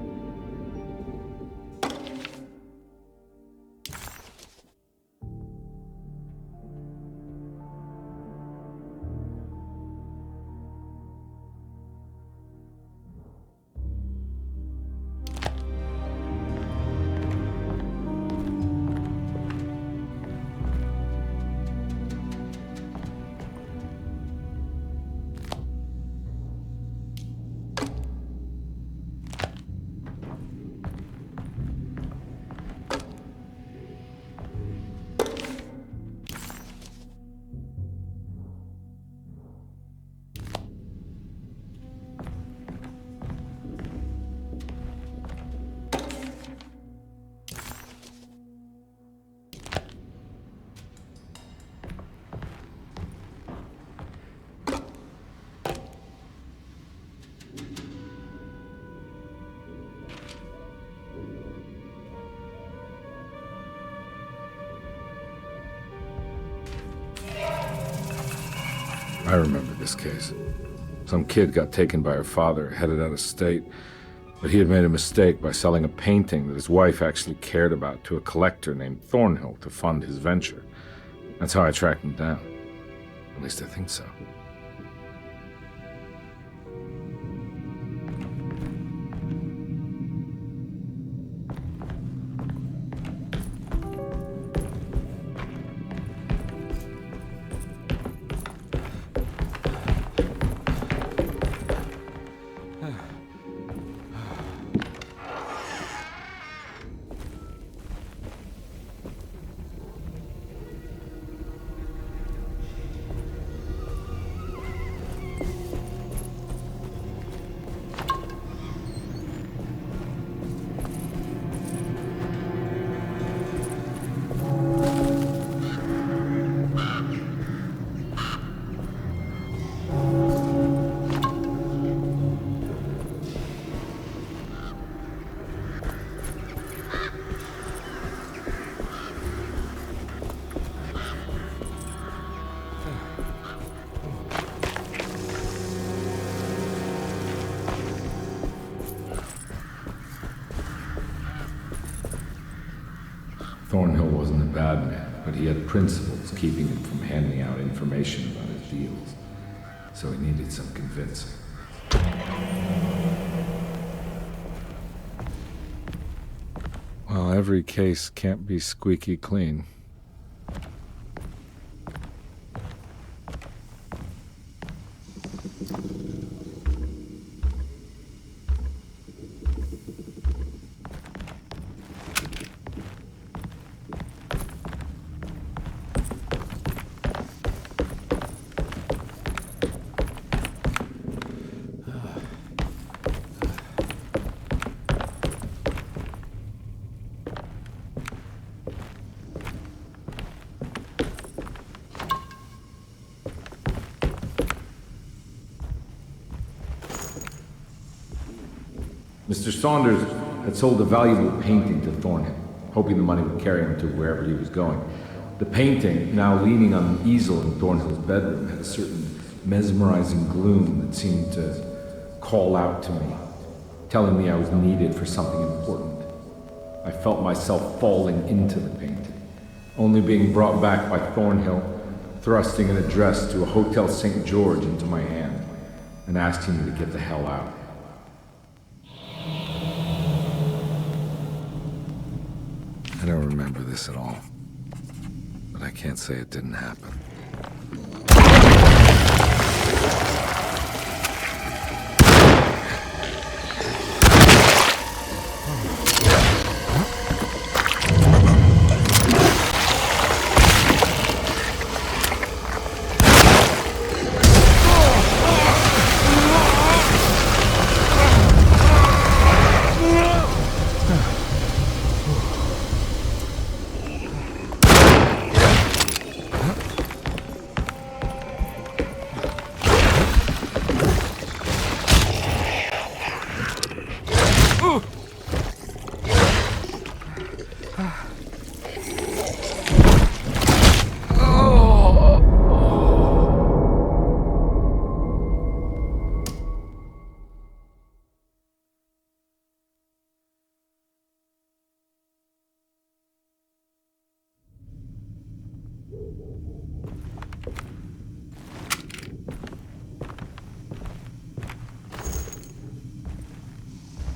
I remember this case. Some kid got taken by her father, headed out of state, but he had made a mistake by selling a painting that his wife actually cared about to a collector named Thornhill to fund his venture. That's how I tracked him down. At least I think so. Thornhill wasn't a bad man, but he had principles keeping him from handing out information about his deals. So he needed some convincing. Well, every case can't be squeaky clean. Mr. Saunders had sold a valuable painting to Thornhill, hoping the money would carry him to wherever he was going. The painting, now leaning on an easel in Thornhill's bedroom, had a certain mesmerizing gloom that seemed to call out to me, telling me I was needed for something important. I felt myself falling into the painting, only being brought back by Thornhill, thrusting an address to a Hotel St. George into my hand and asking me to get the hell out. I don't remember this at all, but I can't say it didn't happen.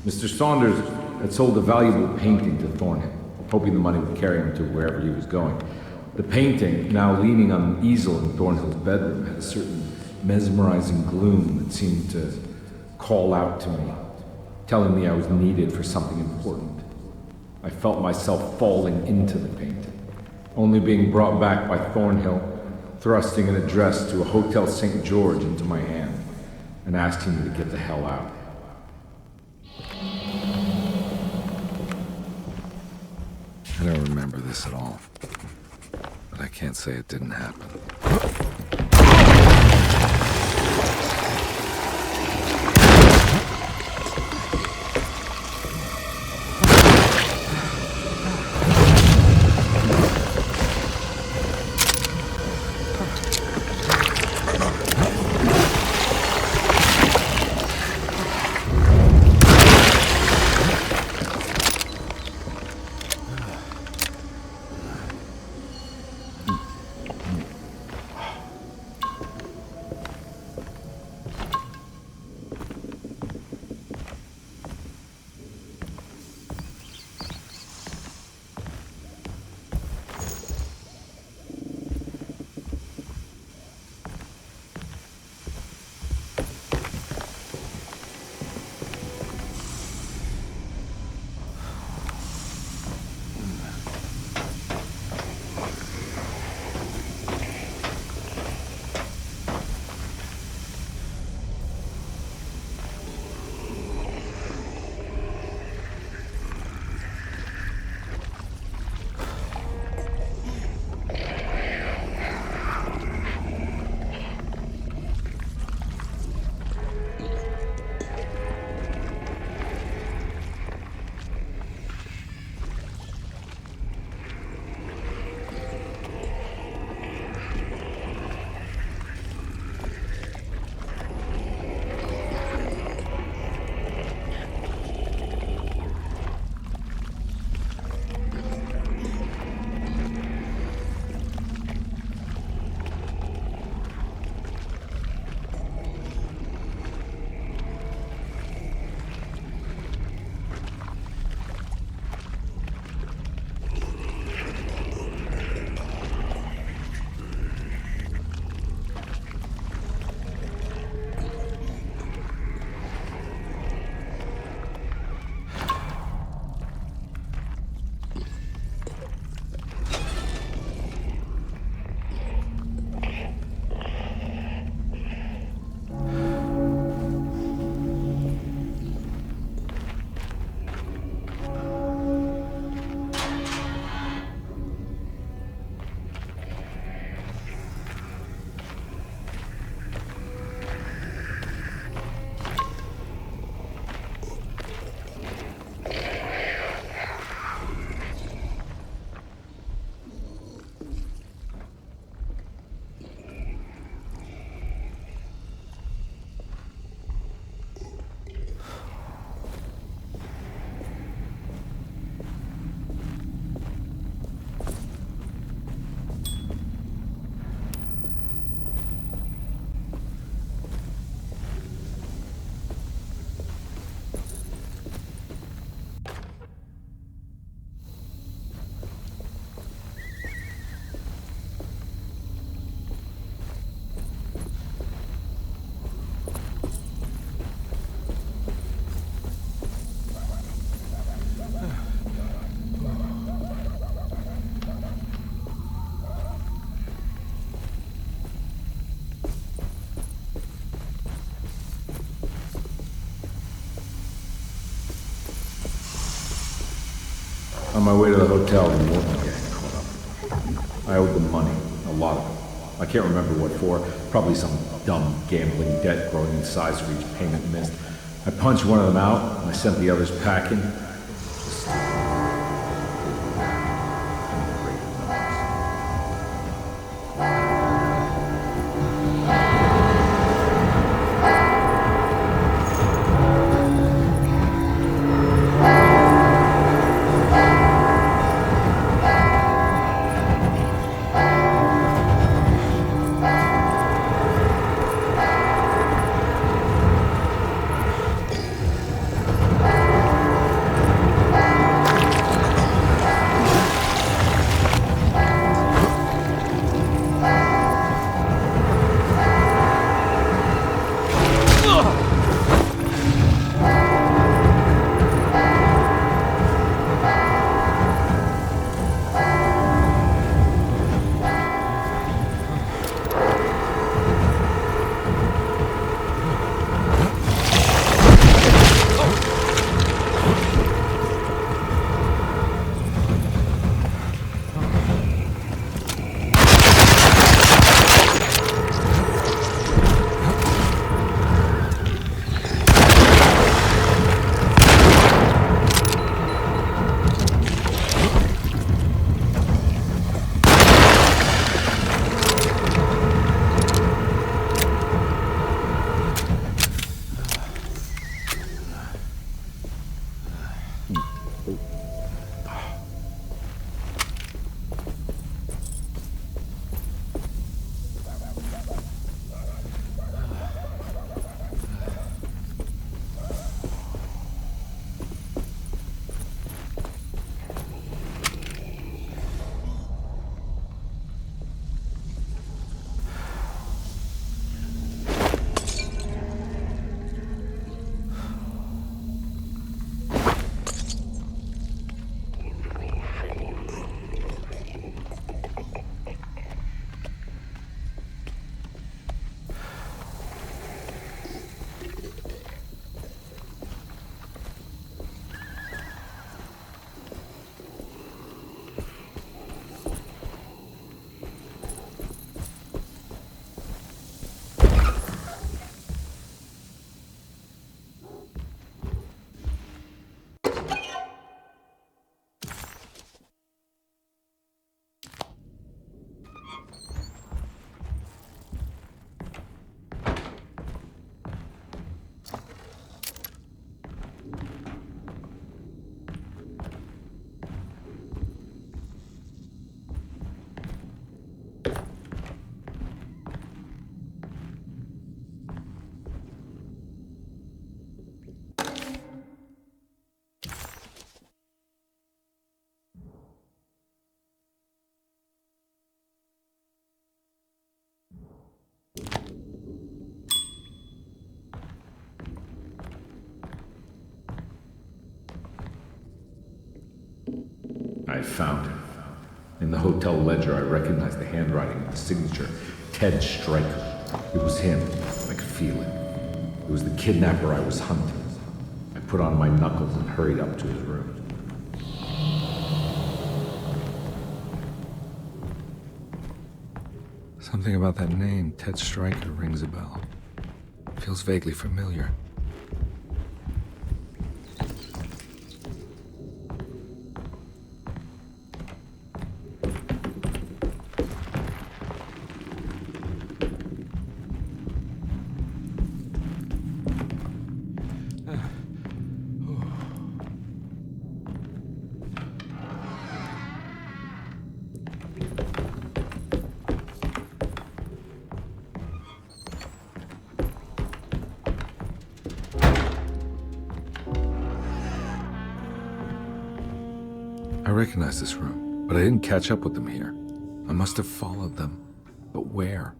Mr. Saunders had sold a valuable painting to Thornhill, hoping the money would carry him to wherever he was going. The painting, now leaning on an easel in Thornhill's bedroom, had a certain mesmerizing gloom that seemed to call out to me, telling me I was needed for something important. I felt myself falling into the painting, only being brought back by Thornhill, thrusting an address to a Hotel St. George into my hand and asking me to get the hell out. I don't remember this at all, but I can't say it didn't happen. On my way to the hotel, the Morton gang caught up. I owed them money, a lot of it. I can't remember what for, probably some dumb gambling debt growing in size for each payment missed. I punched one of them out, and I sent the others packing. I found him. In the hotel ledger, I recognized the handwriting of the signature, Ted Stryker. It was him. I could feel it. It was the kidnapper I was hunting. I put on my knuckles and hurried up to his room. Something about that name, Ted Stryker, rings a bell. Feels vaguely familiar. I recognize this room, but I didn't catch up with them here. I must have followed them. But where?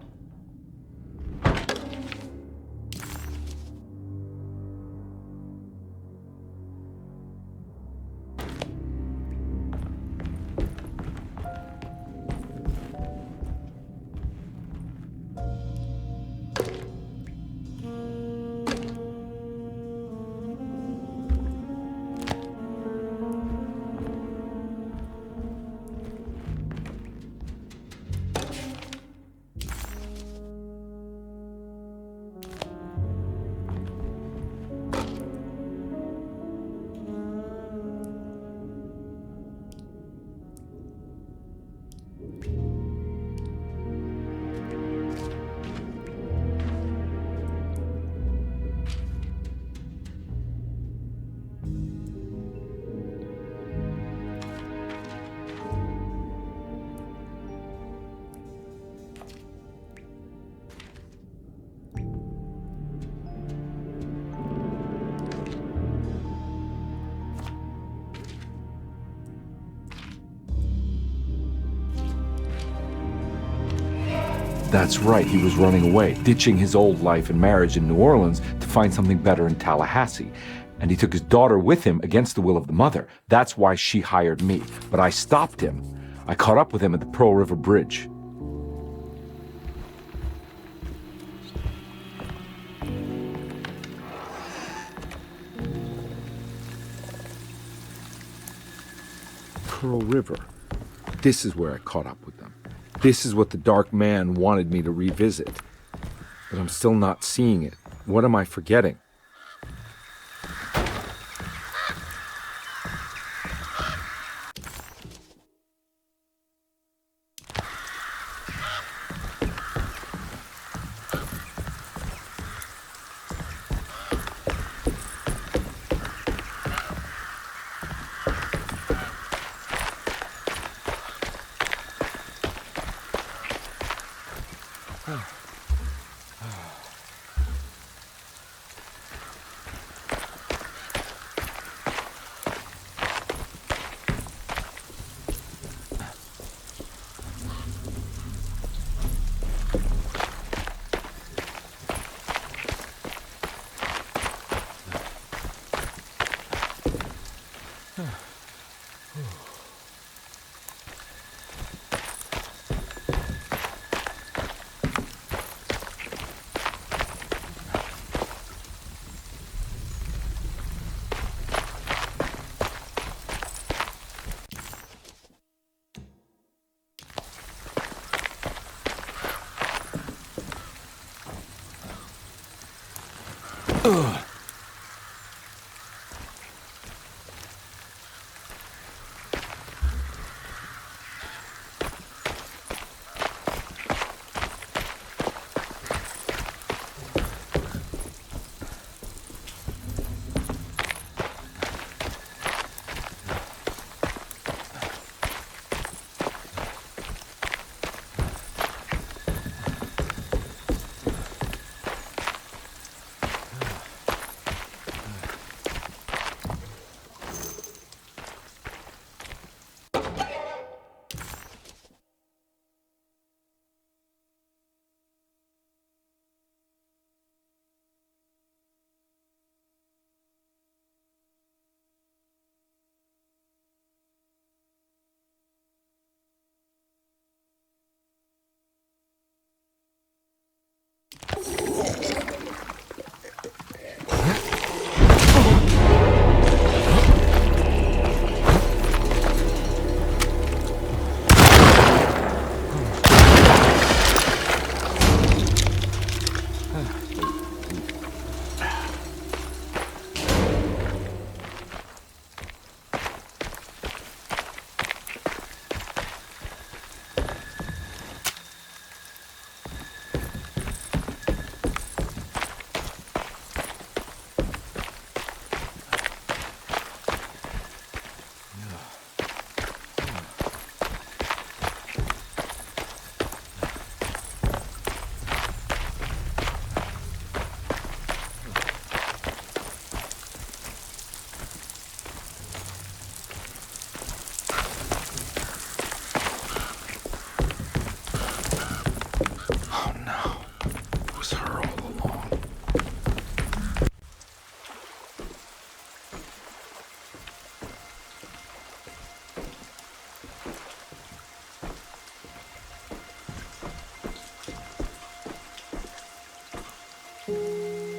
That's right, he was running away, ditching his old life and marriage in New Orleans to find something better in Tallahassee. And he took his daughter with him against the will of the mother. That's why she hired me. But I stopped him. I caught up with him at the Pearl River Bridge. Pearl River. This is where I caught up with them. This is what the Dark Man wanted me to revisit. But I'm still not seeing it. What am I forgetting?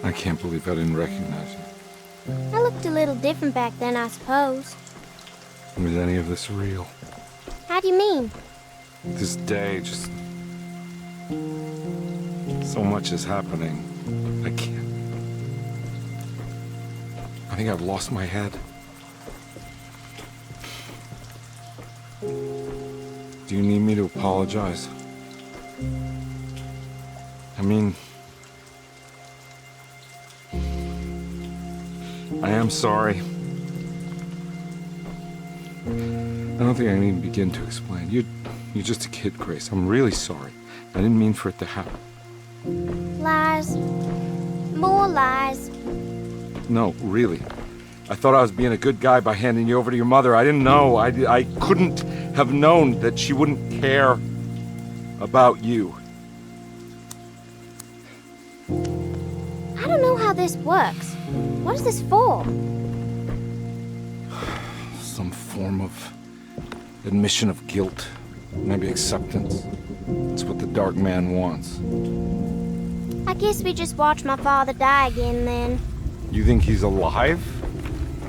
I can't believe I didn't recognize you. I looked a little different back then, I suppose. Was any of this real? How do you mean? This day, just... so much is happening. I can't... I think I've lost my head. Do you need me to apologize? I mean... I am sorry. I don't think I need to begin to explain. You're just a kid, Grace. I'm really sorry. I didn't mean for it to happen. Lies. More lies. No, really. I thought I was being a good guy by handing you over to your mother. I didn't know. I couldn't have known that she wouldn't care about you. works. What is this for? Some form of admission of guilt. Maybe acceptance. It's what the Dark Man wants. I guess we just watch my father die again then. You think he's alive?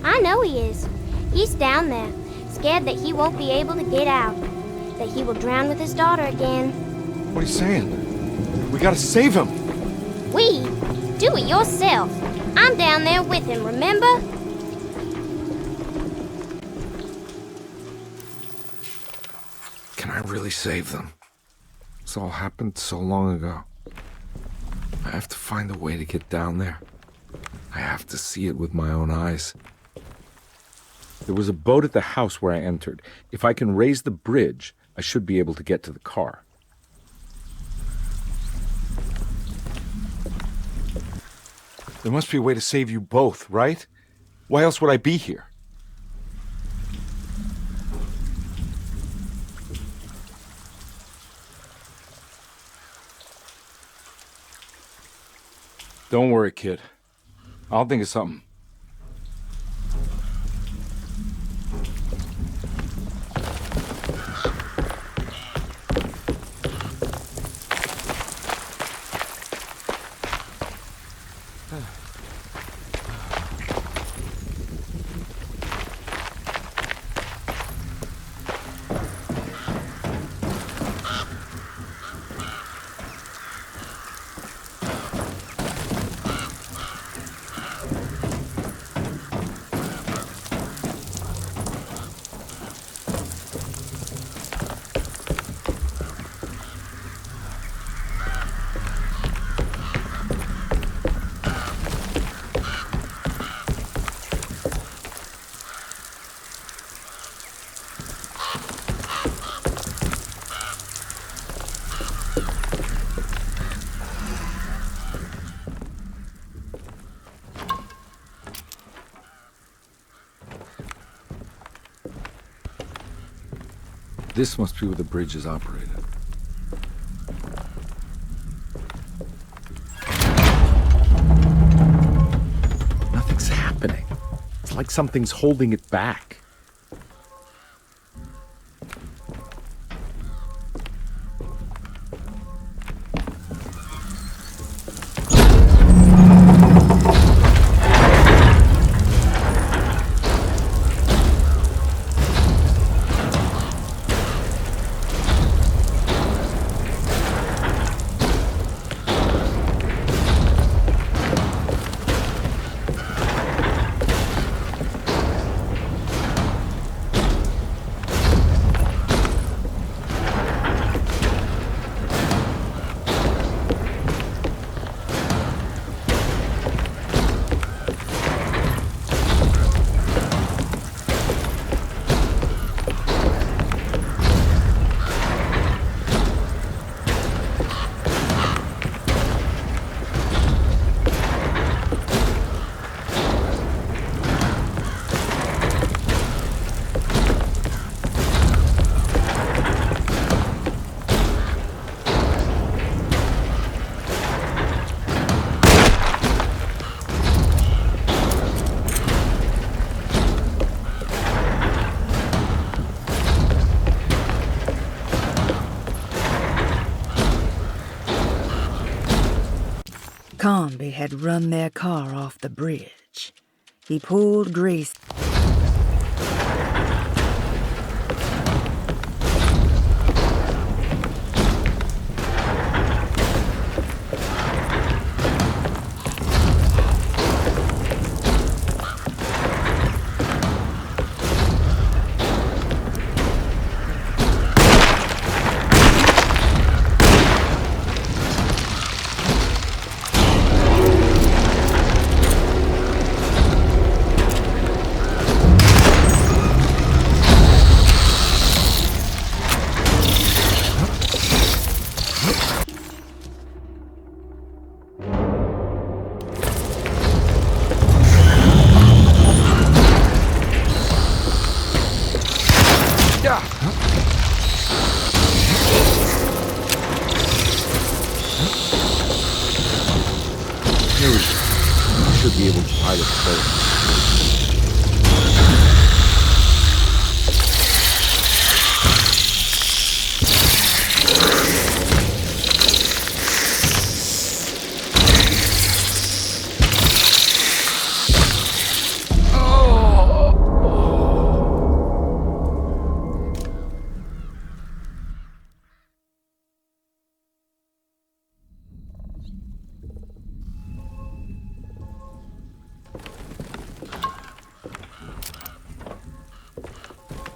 I know he is. He's down there, scared that he won't be able to get out. That he will drown with his daughter again. What are you saying? We gotta save him! We? Do it yourself. I'm down there with him, remember? Can I really save them? This all happened so long ago. I have to find a way to get down there. I have to see it with my own eyes. There was a boat at the house where I entered. If I can raise the bridge, I should be able to get to the car. There must be a way to save you both, right? Why else would I be here? Don't worry, kid. I'll think of something. This must be where the bridge is operated. Nothing's happening. It's like something's holding it back. Conby had run their car off the bridge. He pulled Grace.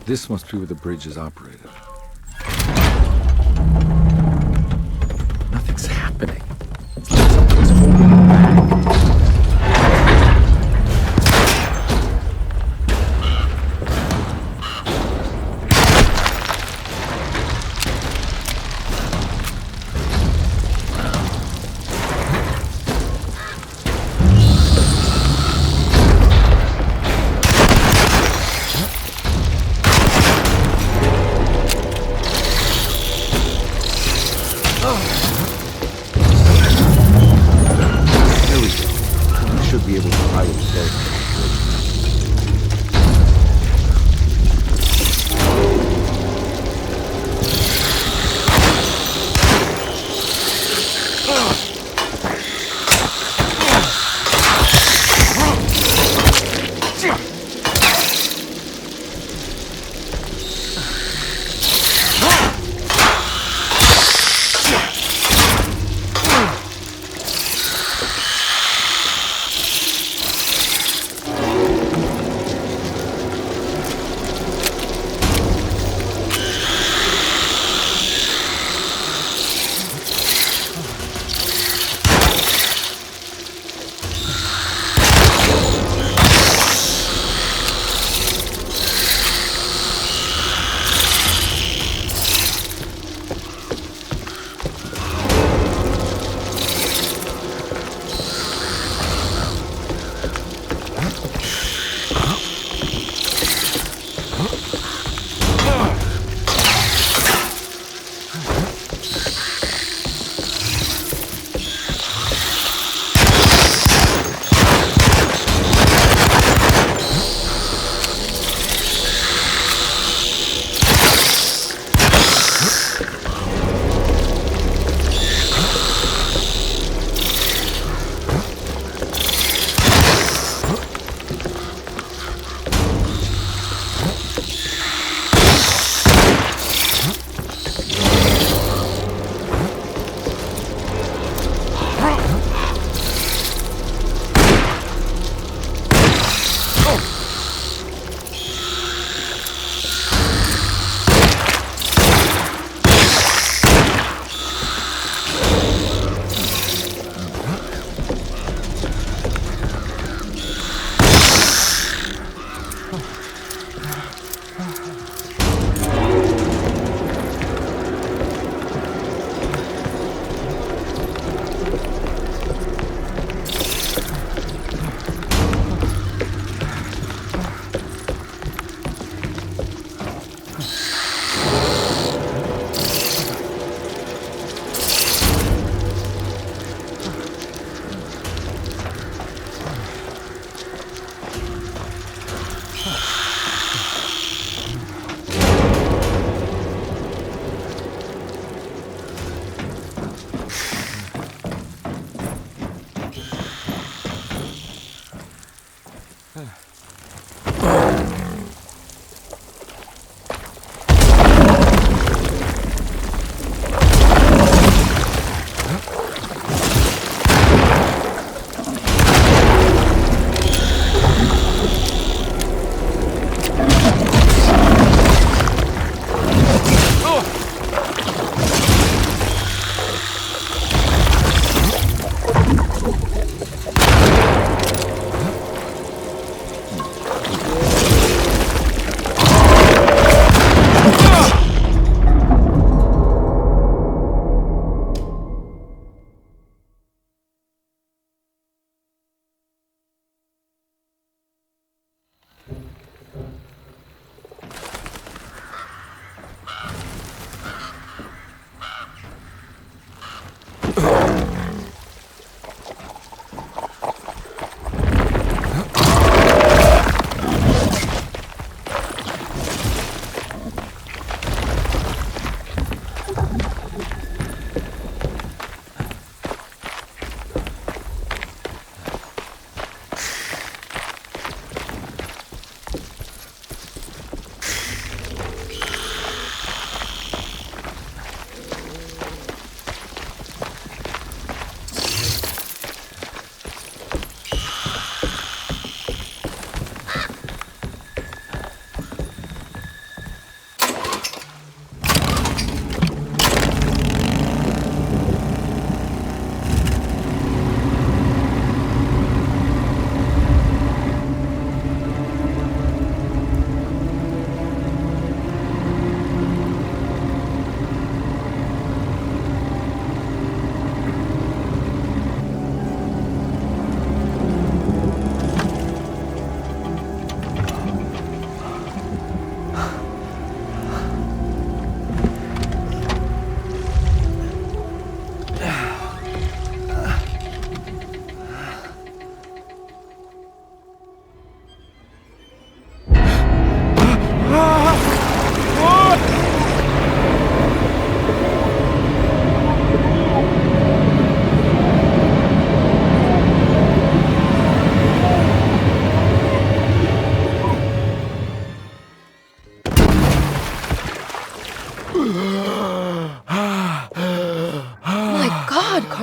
This must be where the bridge is operated. Nothing's happening. It's like something's holding it back.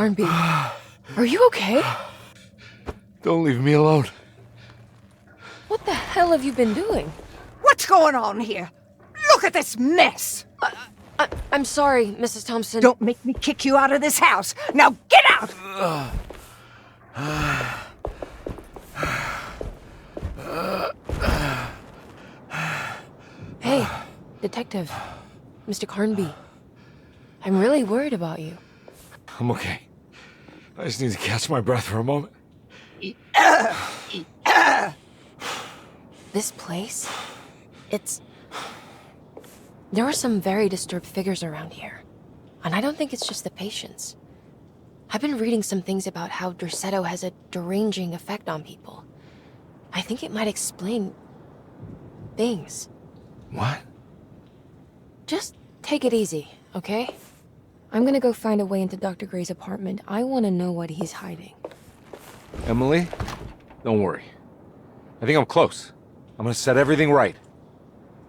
Carnby, are you okay? Don't leave me alone. What the hell have you been doing? What's going on here? Look at this mess! I'm sorry, Mrs. Thompson. Don't make me kick you out of this house. Now get out! Hey, Detective. Mr. Carnby. I'm really worried about you. I'm okay. I just need to catch my breath for a moment. This place? There are some very disturbed figures around here. And I don't think it's just the patients. I've been reading some things about how Derceto has a deranging effect on people. I think it might explain things. What? Just take it easy, okay? I'm gonna go find a way into Dr. Gray's apartment. I want to know what he's hiding. Emily, don't worry. I think I'm close. I'm gonna set everything right.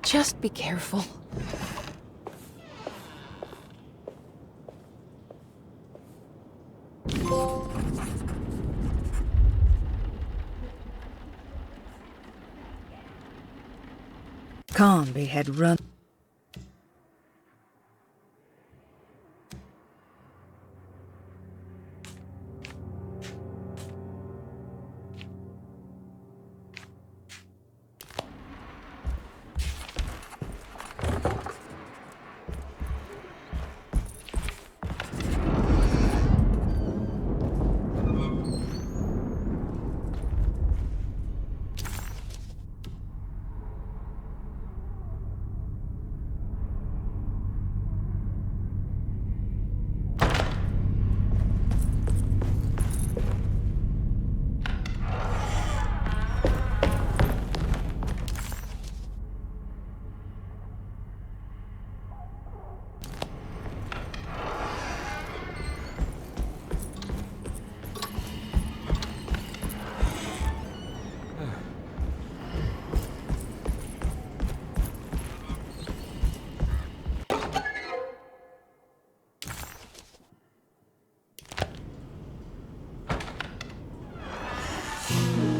Just be careful. Carnby had run.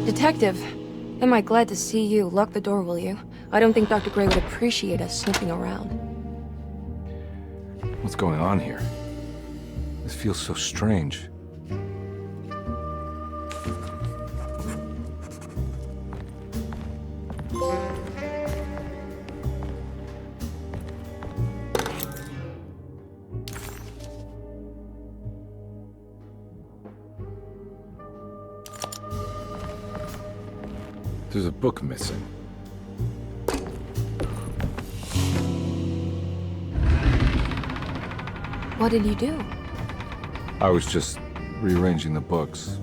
Detective, am I glad to see you. Lock the door, will you? I don't think Dr. Gray would appreciate us snooping around. What's going on here? This feels so strange. There's a book missing. What did you do? I was just rearranging the books.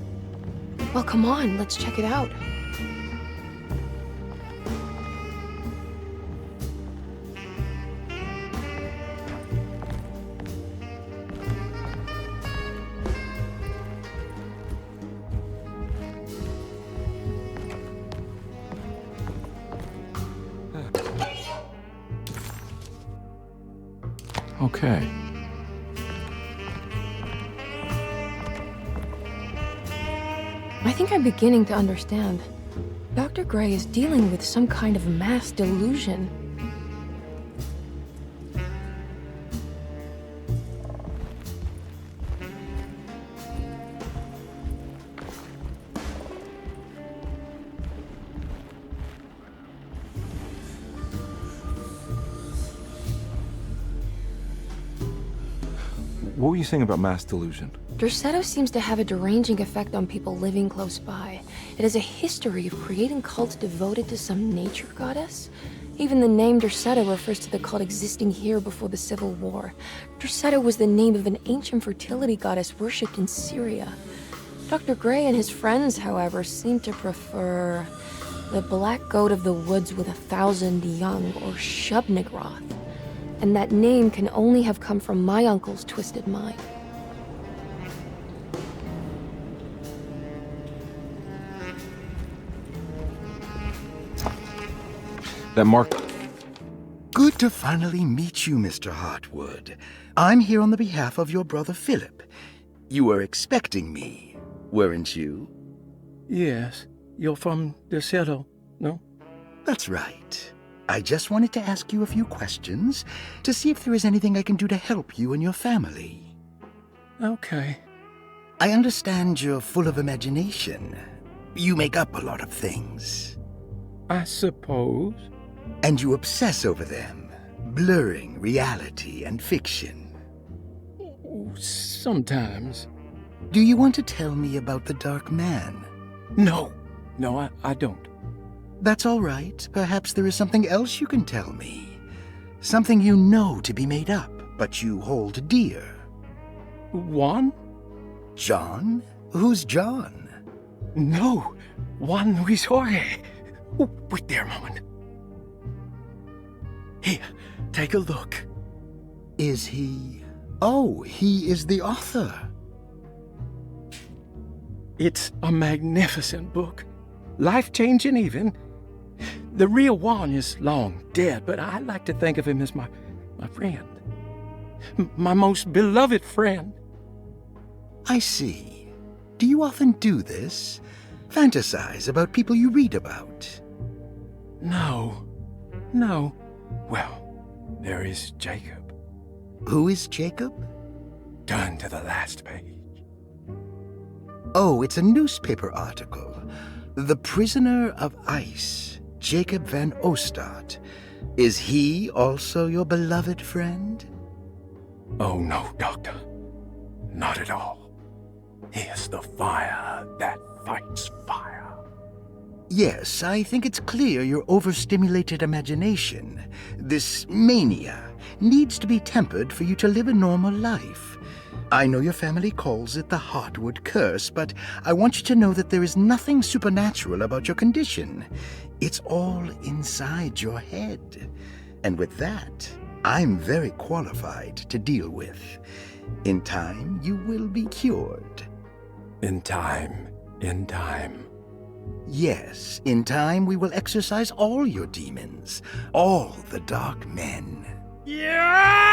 Well, come on, let's check it out. Okay. I think I'm beginning to understand. Dr. Gray is dealing with some kind of mass delusion. What were you saying about mass delusion? Derceto seems to have a deranging effect on people living close by. It has a history of creating cults devoted to some nature goddess. Even the name Derceto refers to the cult existing here before the Civil War. Derceto was the name of an ancient fertility goddess worshipped in Syria. Dr. Gray and his friends, however, seem to prefer the black goat of the woods with 1,000 young, or Shub-Nigroth. And that name can only have come from my uncle's twisted mind. That mark... Good to finally meet you, Mr. Hartwood. I'm here on the behalf of your brother Philip. You were expecting me, weren't you? Yes. You're from Deseto, no? That's right. I just wanted to ask you a few questions to see if there is anything I can do to help you and your family. Okay. I understand you're full of imagination. You make up a lot of things. I suppose. And you obsess over them, blurring reality and fiction. Sometimes. Do you want to tell me about the Dark Man? No. No, I don't. That's all right. Perhaps there is something else you can tell me. Something you know to be made up, but you hold dear. Juan? John? Who's John? No. Juan Luis Jorge. Oh, wait there a moment. Here, take a look. Is he... Oh, he is the author. It's a magnificent book. Life-changing even. The real Juan is long dead, but I like to think of him as my friend. My most beloved friend. I see. Do you often do this? Fantasize about people you read about? No. Well, there is Jacob. Who is Jacob? Turn to the last page. Oh, it's a newspaper article. The Prisoner of Ice, Jacob van Ostad. Is he also your beloved friend? Oh, no, Doctor. Not at all. He is the fire that fights fire. Yes, I think it's clear your overstimulated imagination, this mania, needs to be tempered for you to live a normal life. I know your family calls it the Heartwood Curse, but I want you to know that there is nothing supernatural about your condition. It's all inside your head. And with that, I'm very qualified to deal with. In time, you will be cured. In time. Yes, in time we will exorcise all your demons, all the dark men. Yeah!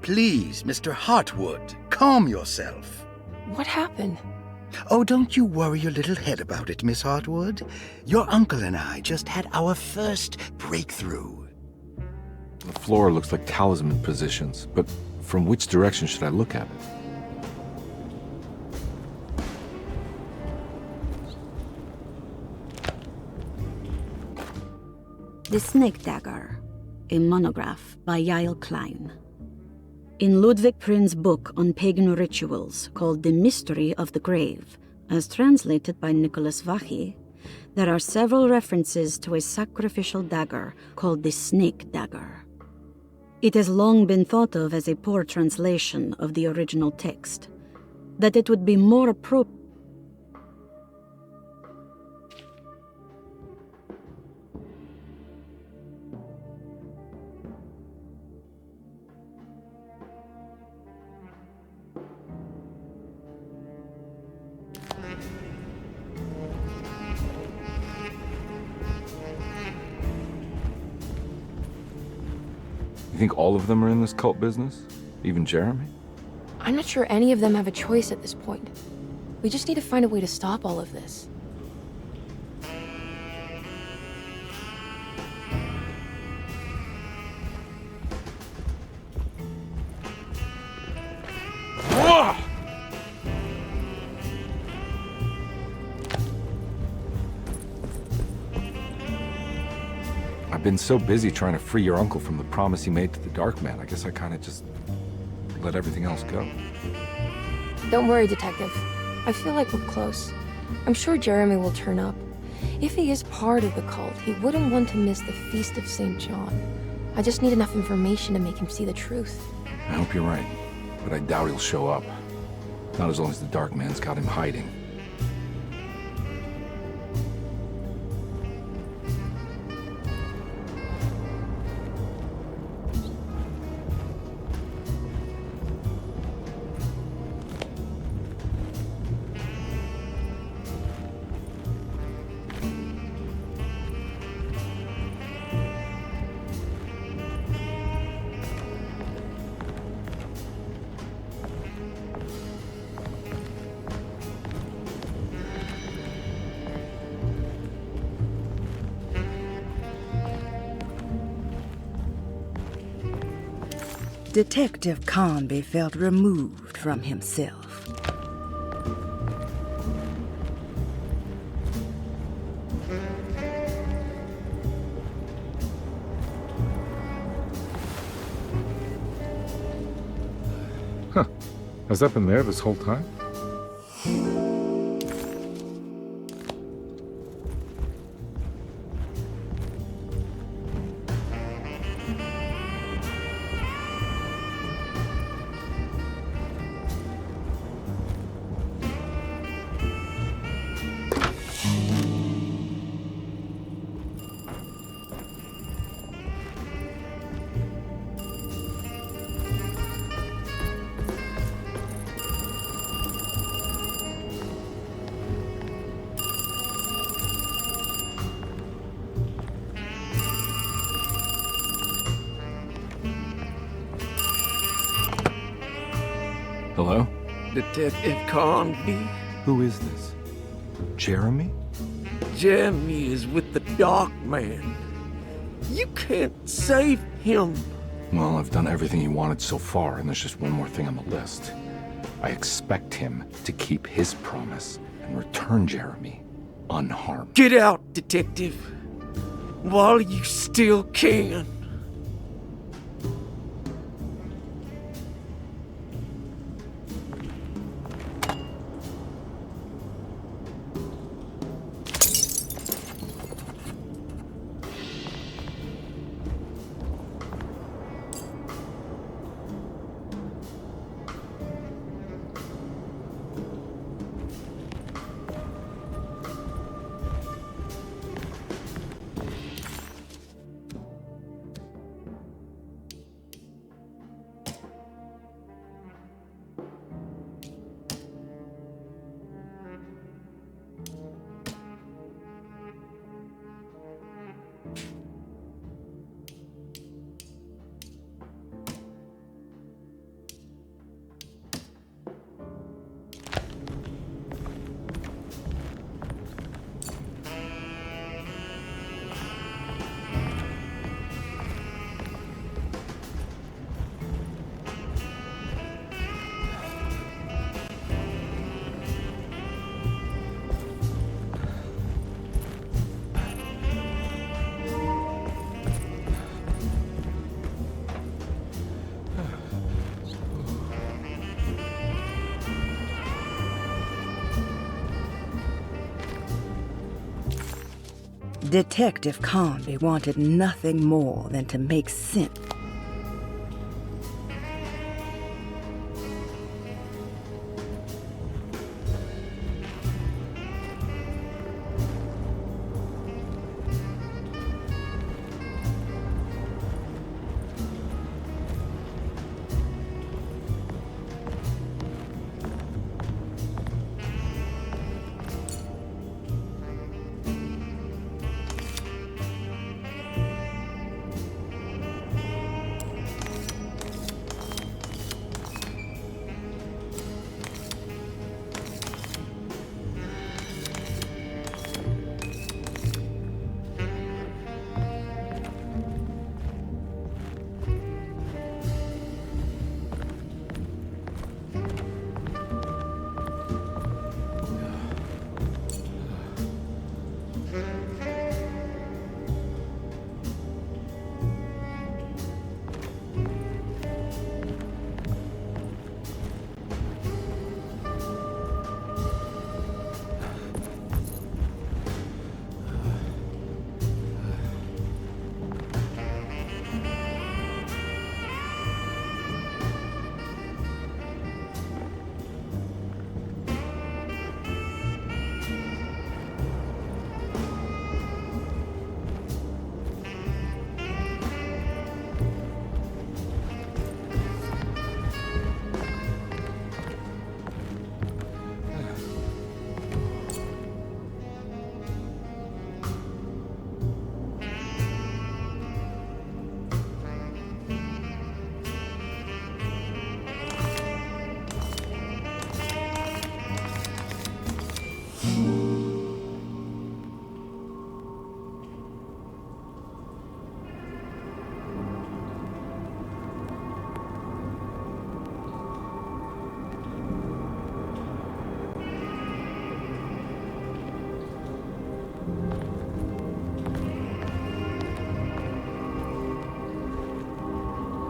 Please, Mr. Heartwood, calm yourself. What happened? Oh, don't you worry your little head about it, Miss Heartwood. Your uncle and I just had our first breakthrough. The floor looks like talisman positions, but from which direction should I look at it? The Snake Dagger, a monograph by Yael Klein. In Ludwig Prin's book on pagan rituals called The Mystery of the Grave, as translated by Nicholas Vachy, there are several references to a sacrificial dagger called the Snake Dagger. It has long been thought of as a poor translation of the original text, that it would be more appropriate. You think all of them are in this cult business? Even Jeremy? I'm not sure any of them have a choice at this point. We just need to find a way to stop all of this. I've been so busy trying to free your uncle from the promise he made to the Dark Man. I guess I kind of just let everything else go. Don't worry, Detective. I feel like we're close. I'm sure Jeremy will turn up. If he is part of the cult, he wouldn't want to miss the Feast of St. John. I just need enough information to make him see the truth. I hope you're right, but I doubt he'll show up. Not as long as the Dark Man's got him hiding. Detective Conby felt removed from himself. Huh. Has that been there this whole time? Hello? Detective Conby. Who is this? Jeremy? Jeremy is with the Dark Man. You can't save him. Well, I've done everything he wanted so far, and there's just one more thing on the list. I expect him to keep his promise and return Jeremy unharmed. Get out, Detective, while you still can. Detective Conby wanted nothing more than to make sense.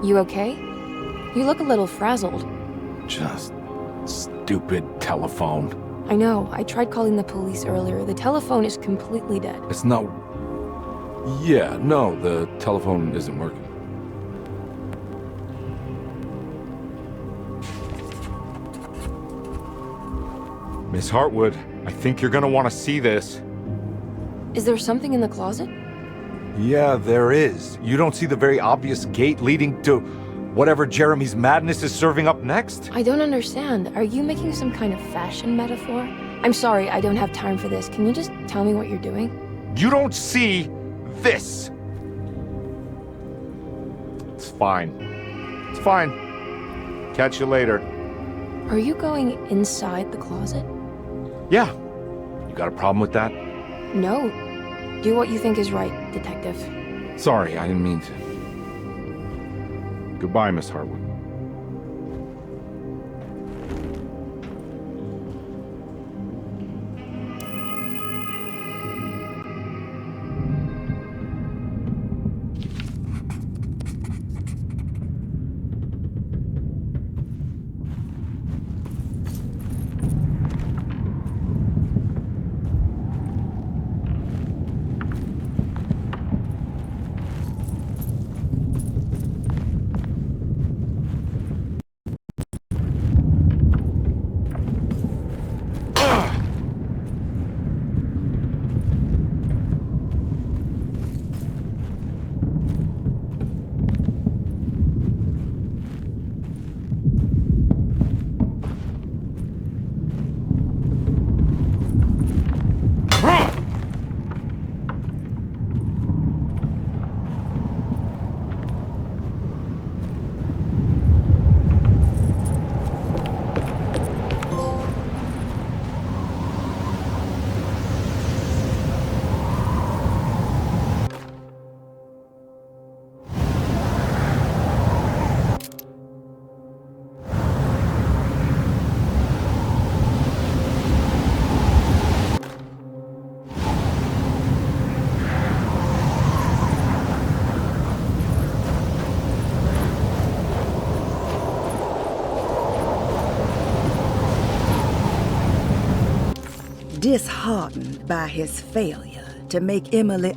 You okay? You look a little frazzled. Just stupid telephone. I know. I tried calling the police earlier. The telephone is completely dead. It's not... Yeah, no, the telephone isn't working. Miss Hartwood, I think you're gonna want to see this. Is there something in the closet? Yeah, there is. You don't see the very obvious gate leading to whatever Jeremy's madness is serving up next? I don't understand. Are you making some kind of fashion metaphor? I'm sorry, I don't have time for this. Can you just tell me what you're doing? You don't see this. It's fine. It's fine. Catch you later. Are you going inside the closet? Yeah. You got a problem with that? No. Do what you think is right, Detective. Sorry, I didn't mean to. Goodbye, Miss Hartwood. Disheartened by his failure to make Emily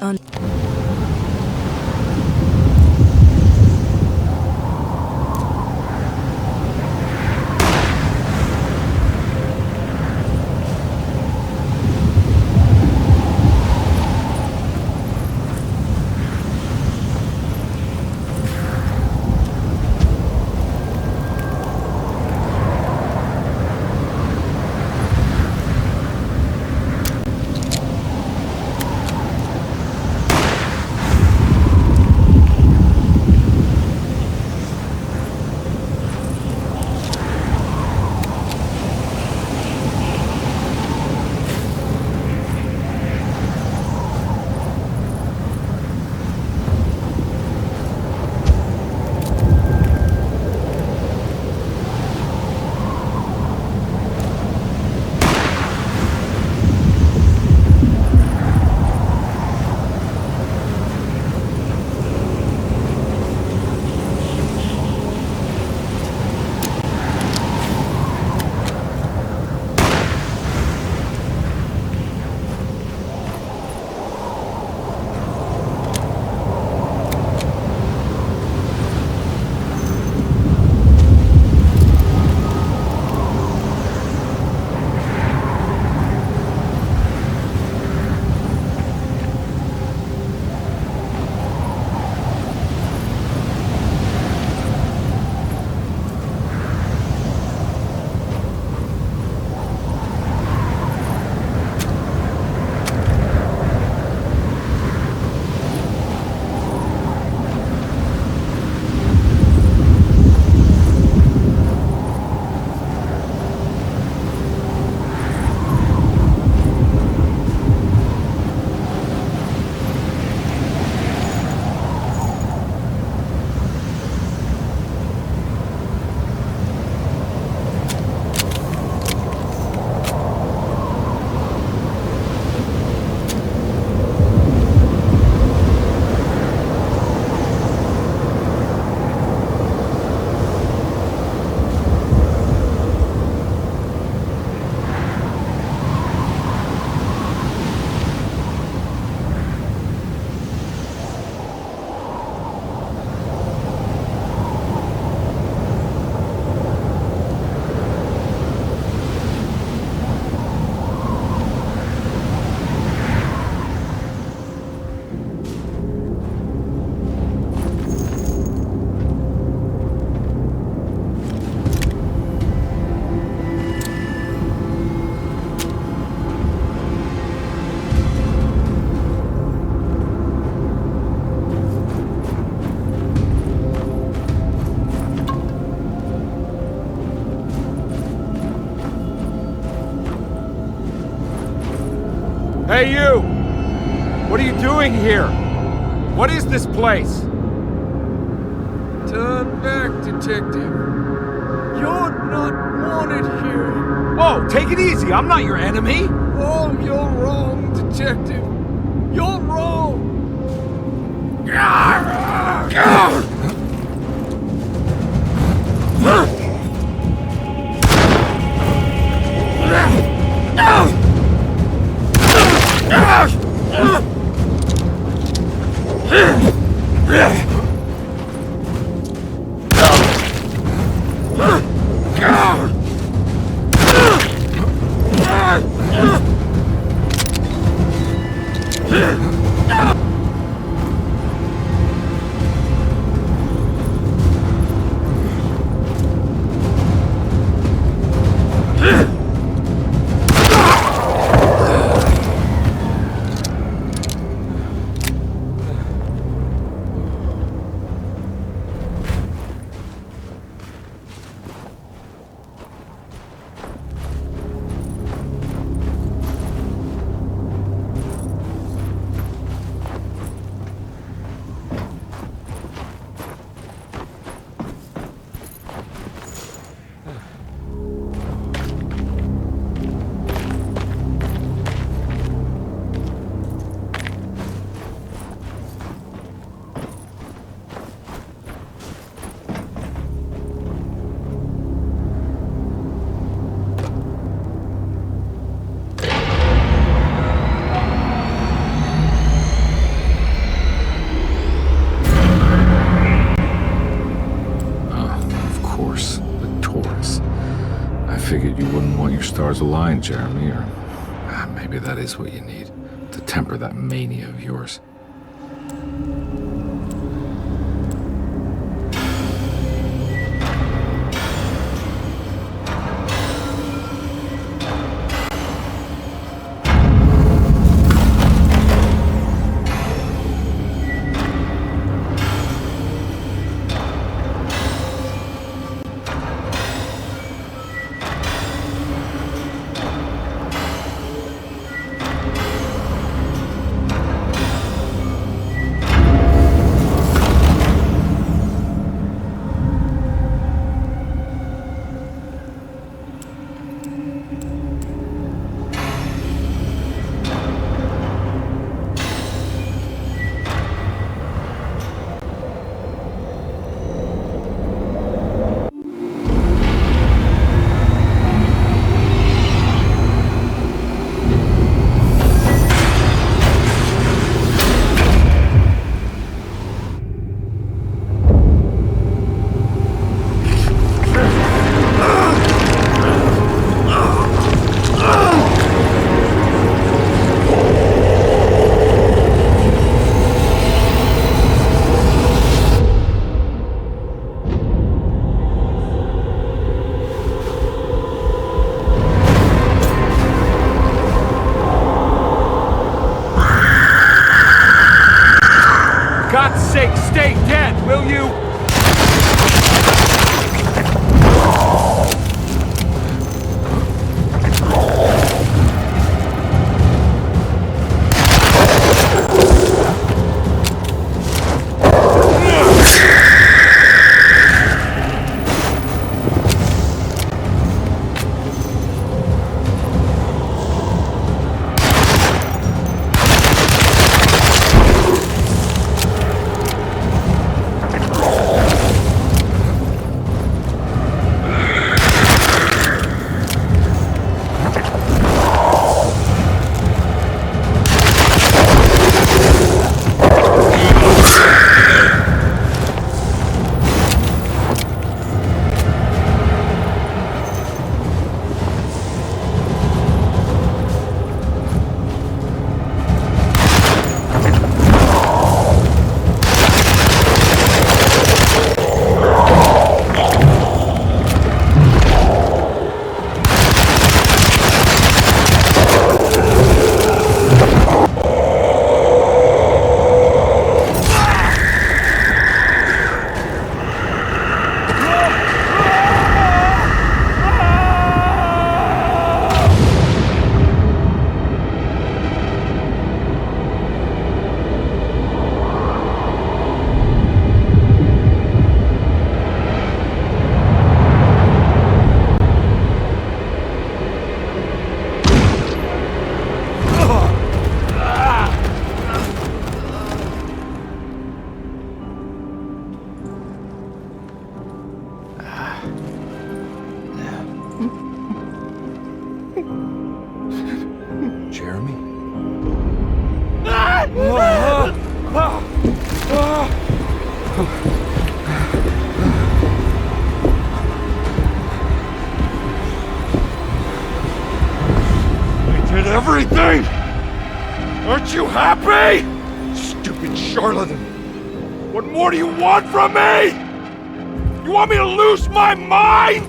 Hey, you! What are you doing here? What is this place? Turn back, detective. You're not wanted here. Oh, take it easy. I'm not your enemy. Oh, you're wrong, detective. You're wrong. Figured you wouldn't want your stars aligned, Jeremy, or maybe that is what you need to temper that mania of yours. God's sake, stay dead, will you? I did everything! Aren't you happy? Stupid charlatan! What more do you want from me? You want me to lose my mind?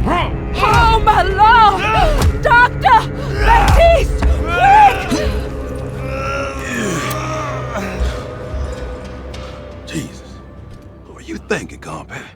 Oh, my Lord! Doctor! Baptiste! Quick! Jesus. What were you thinking, compadre?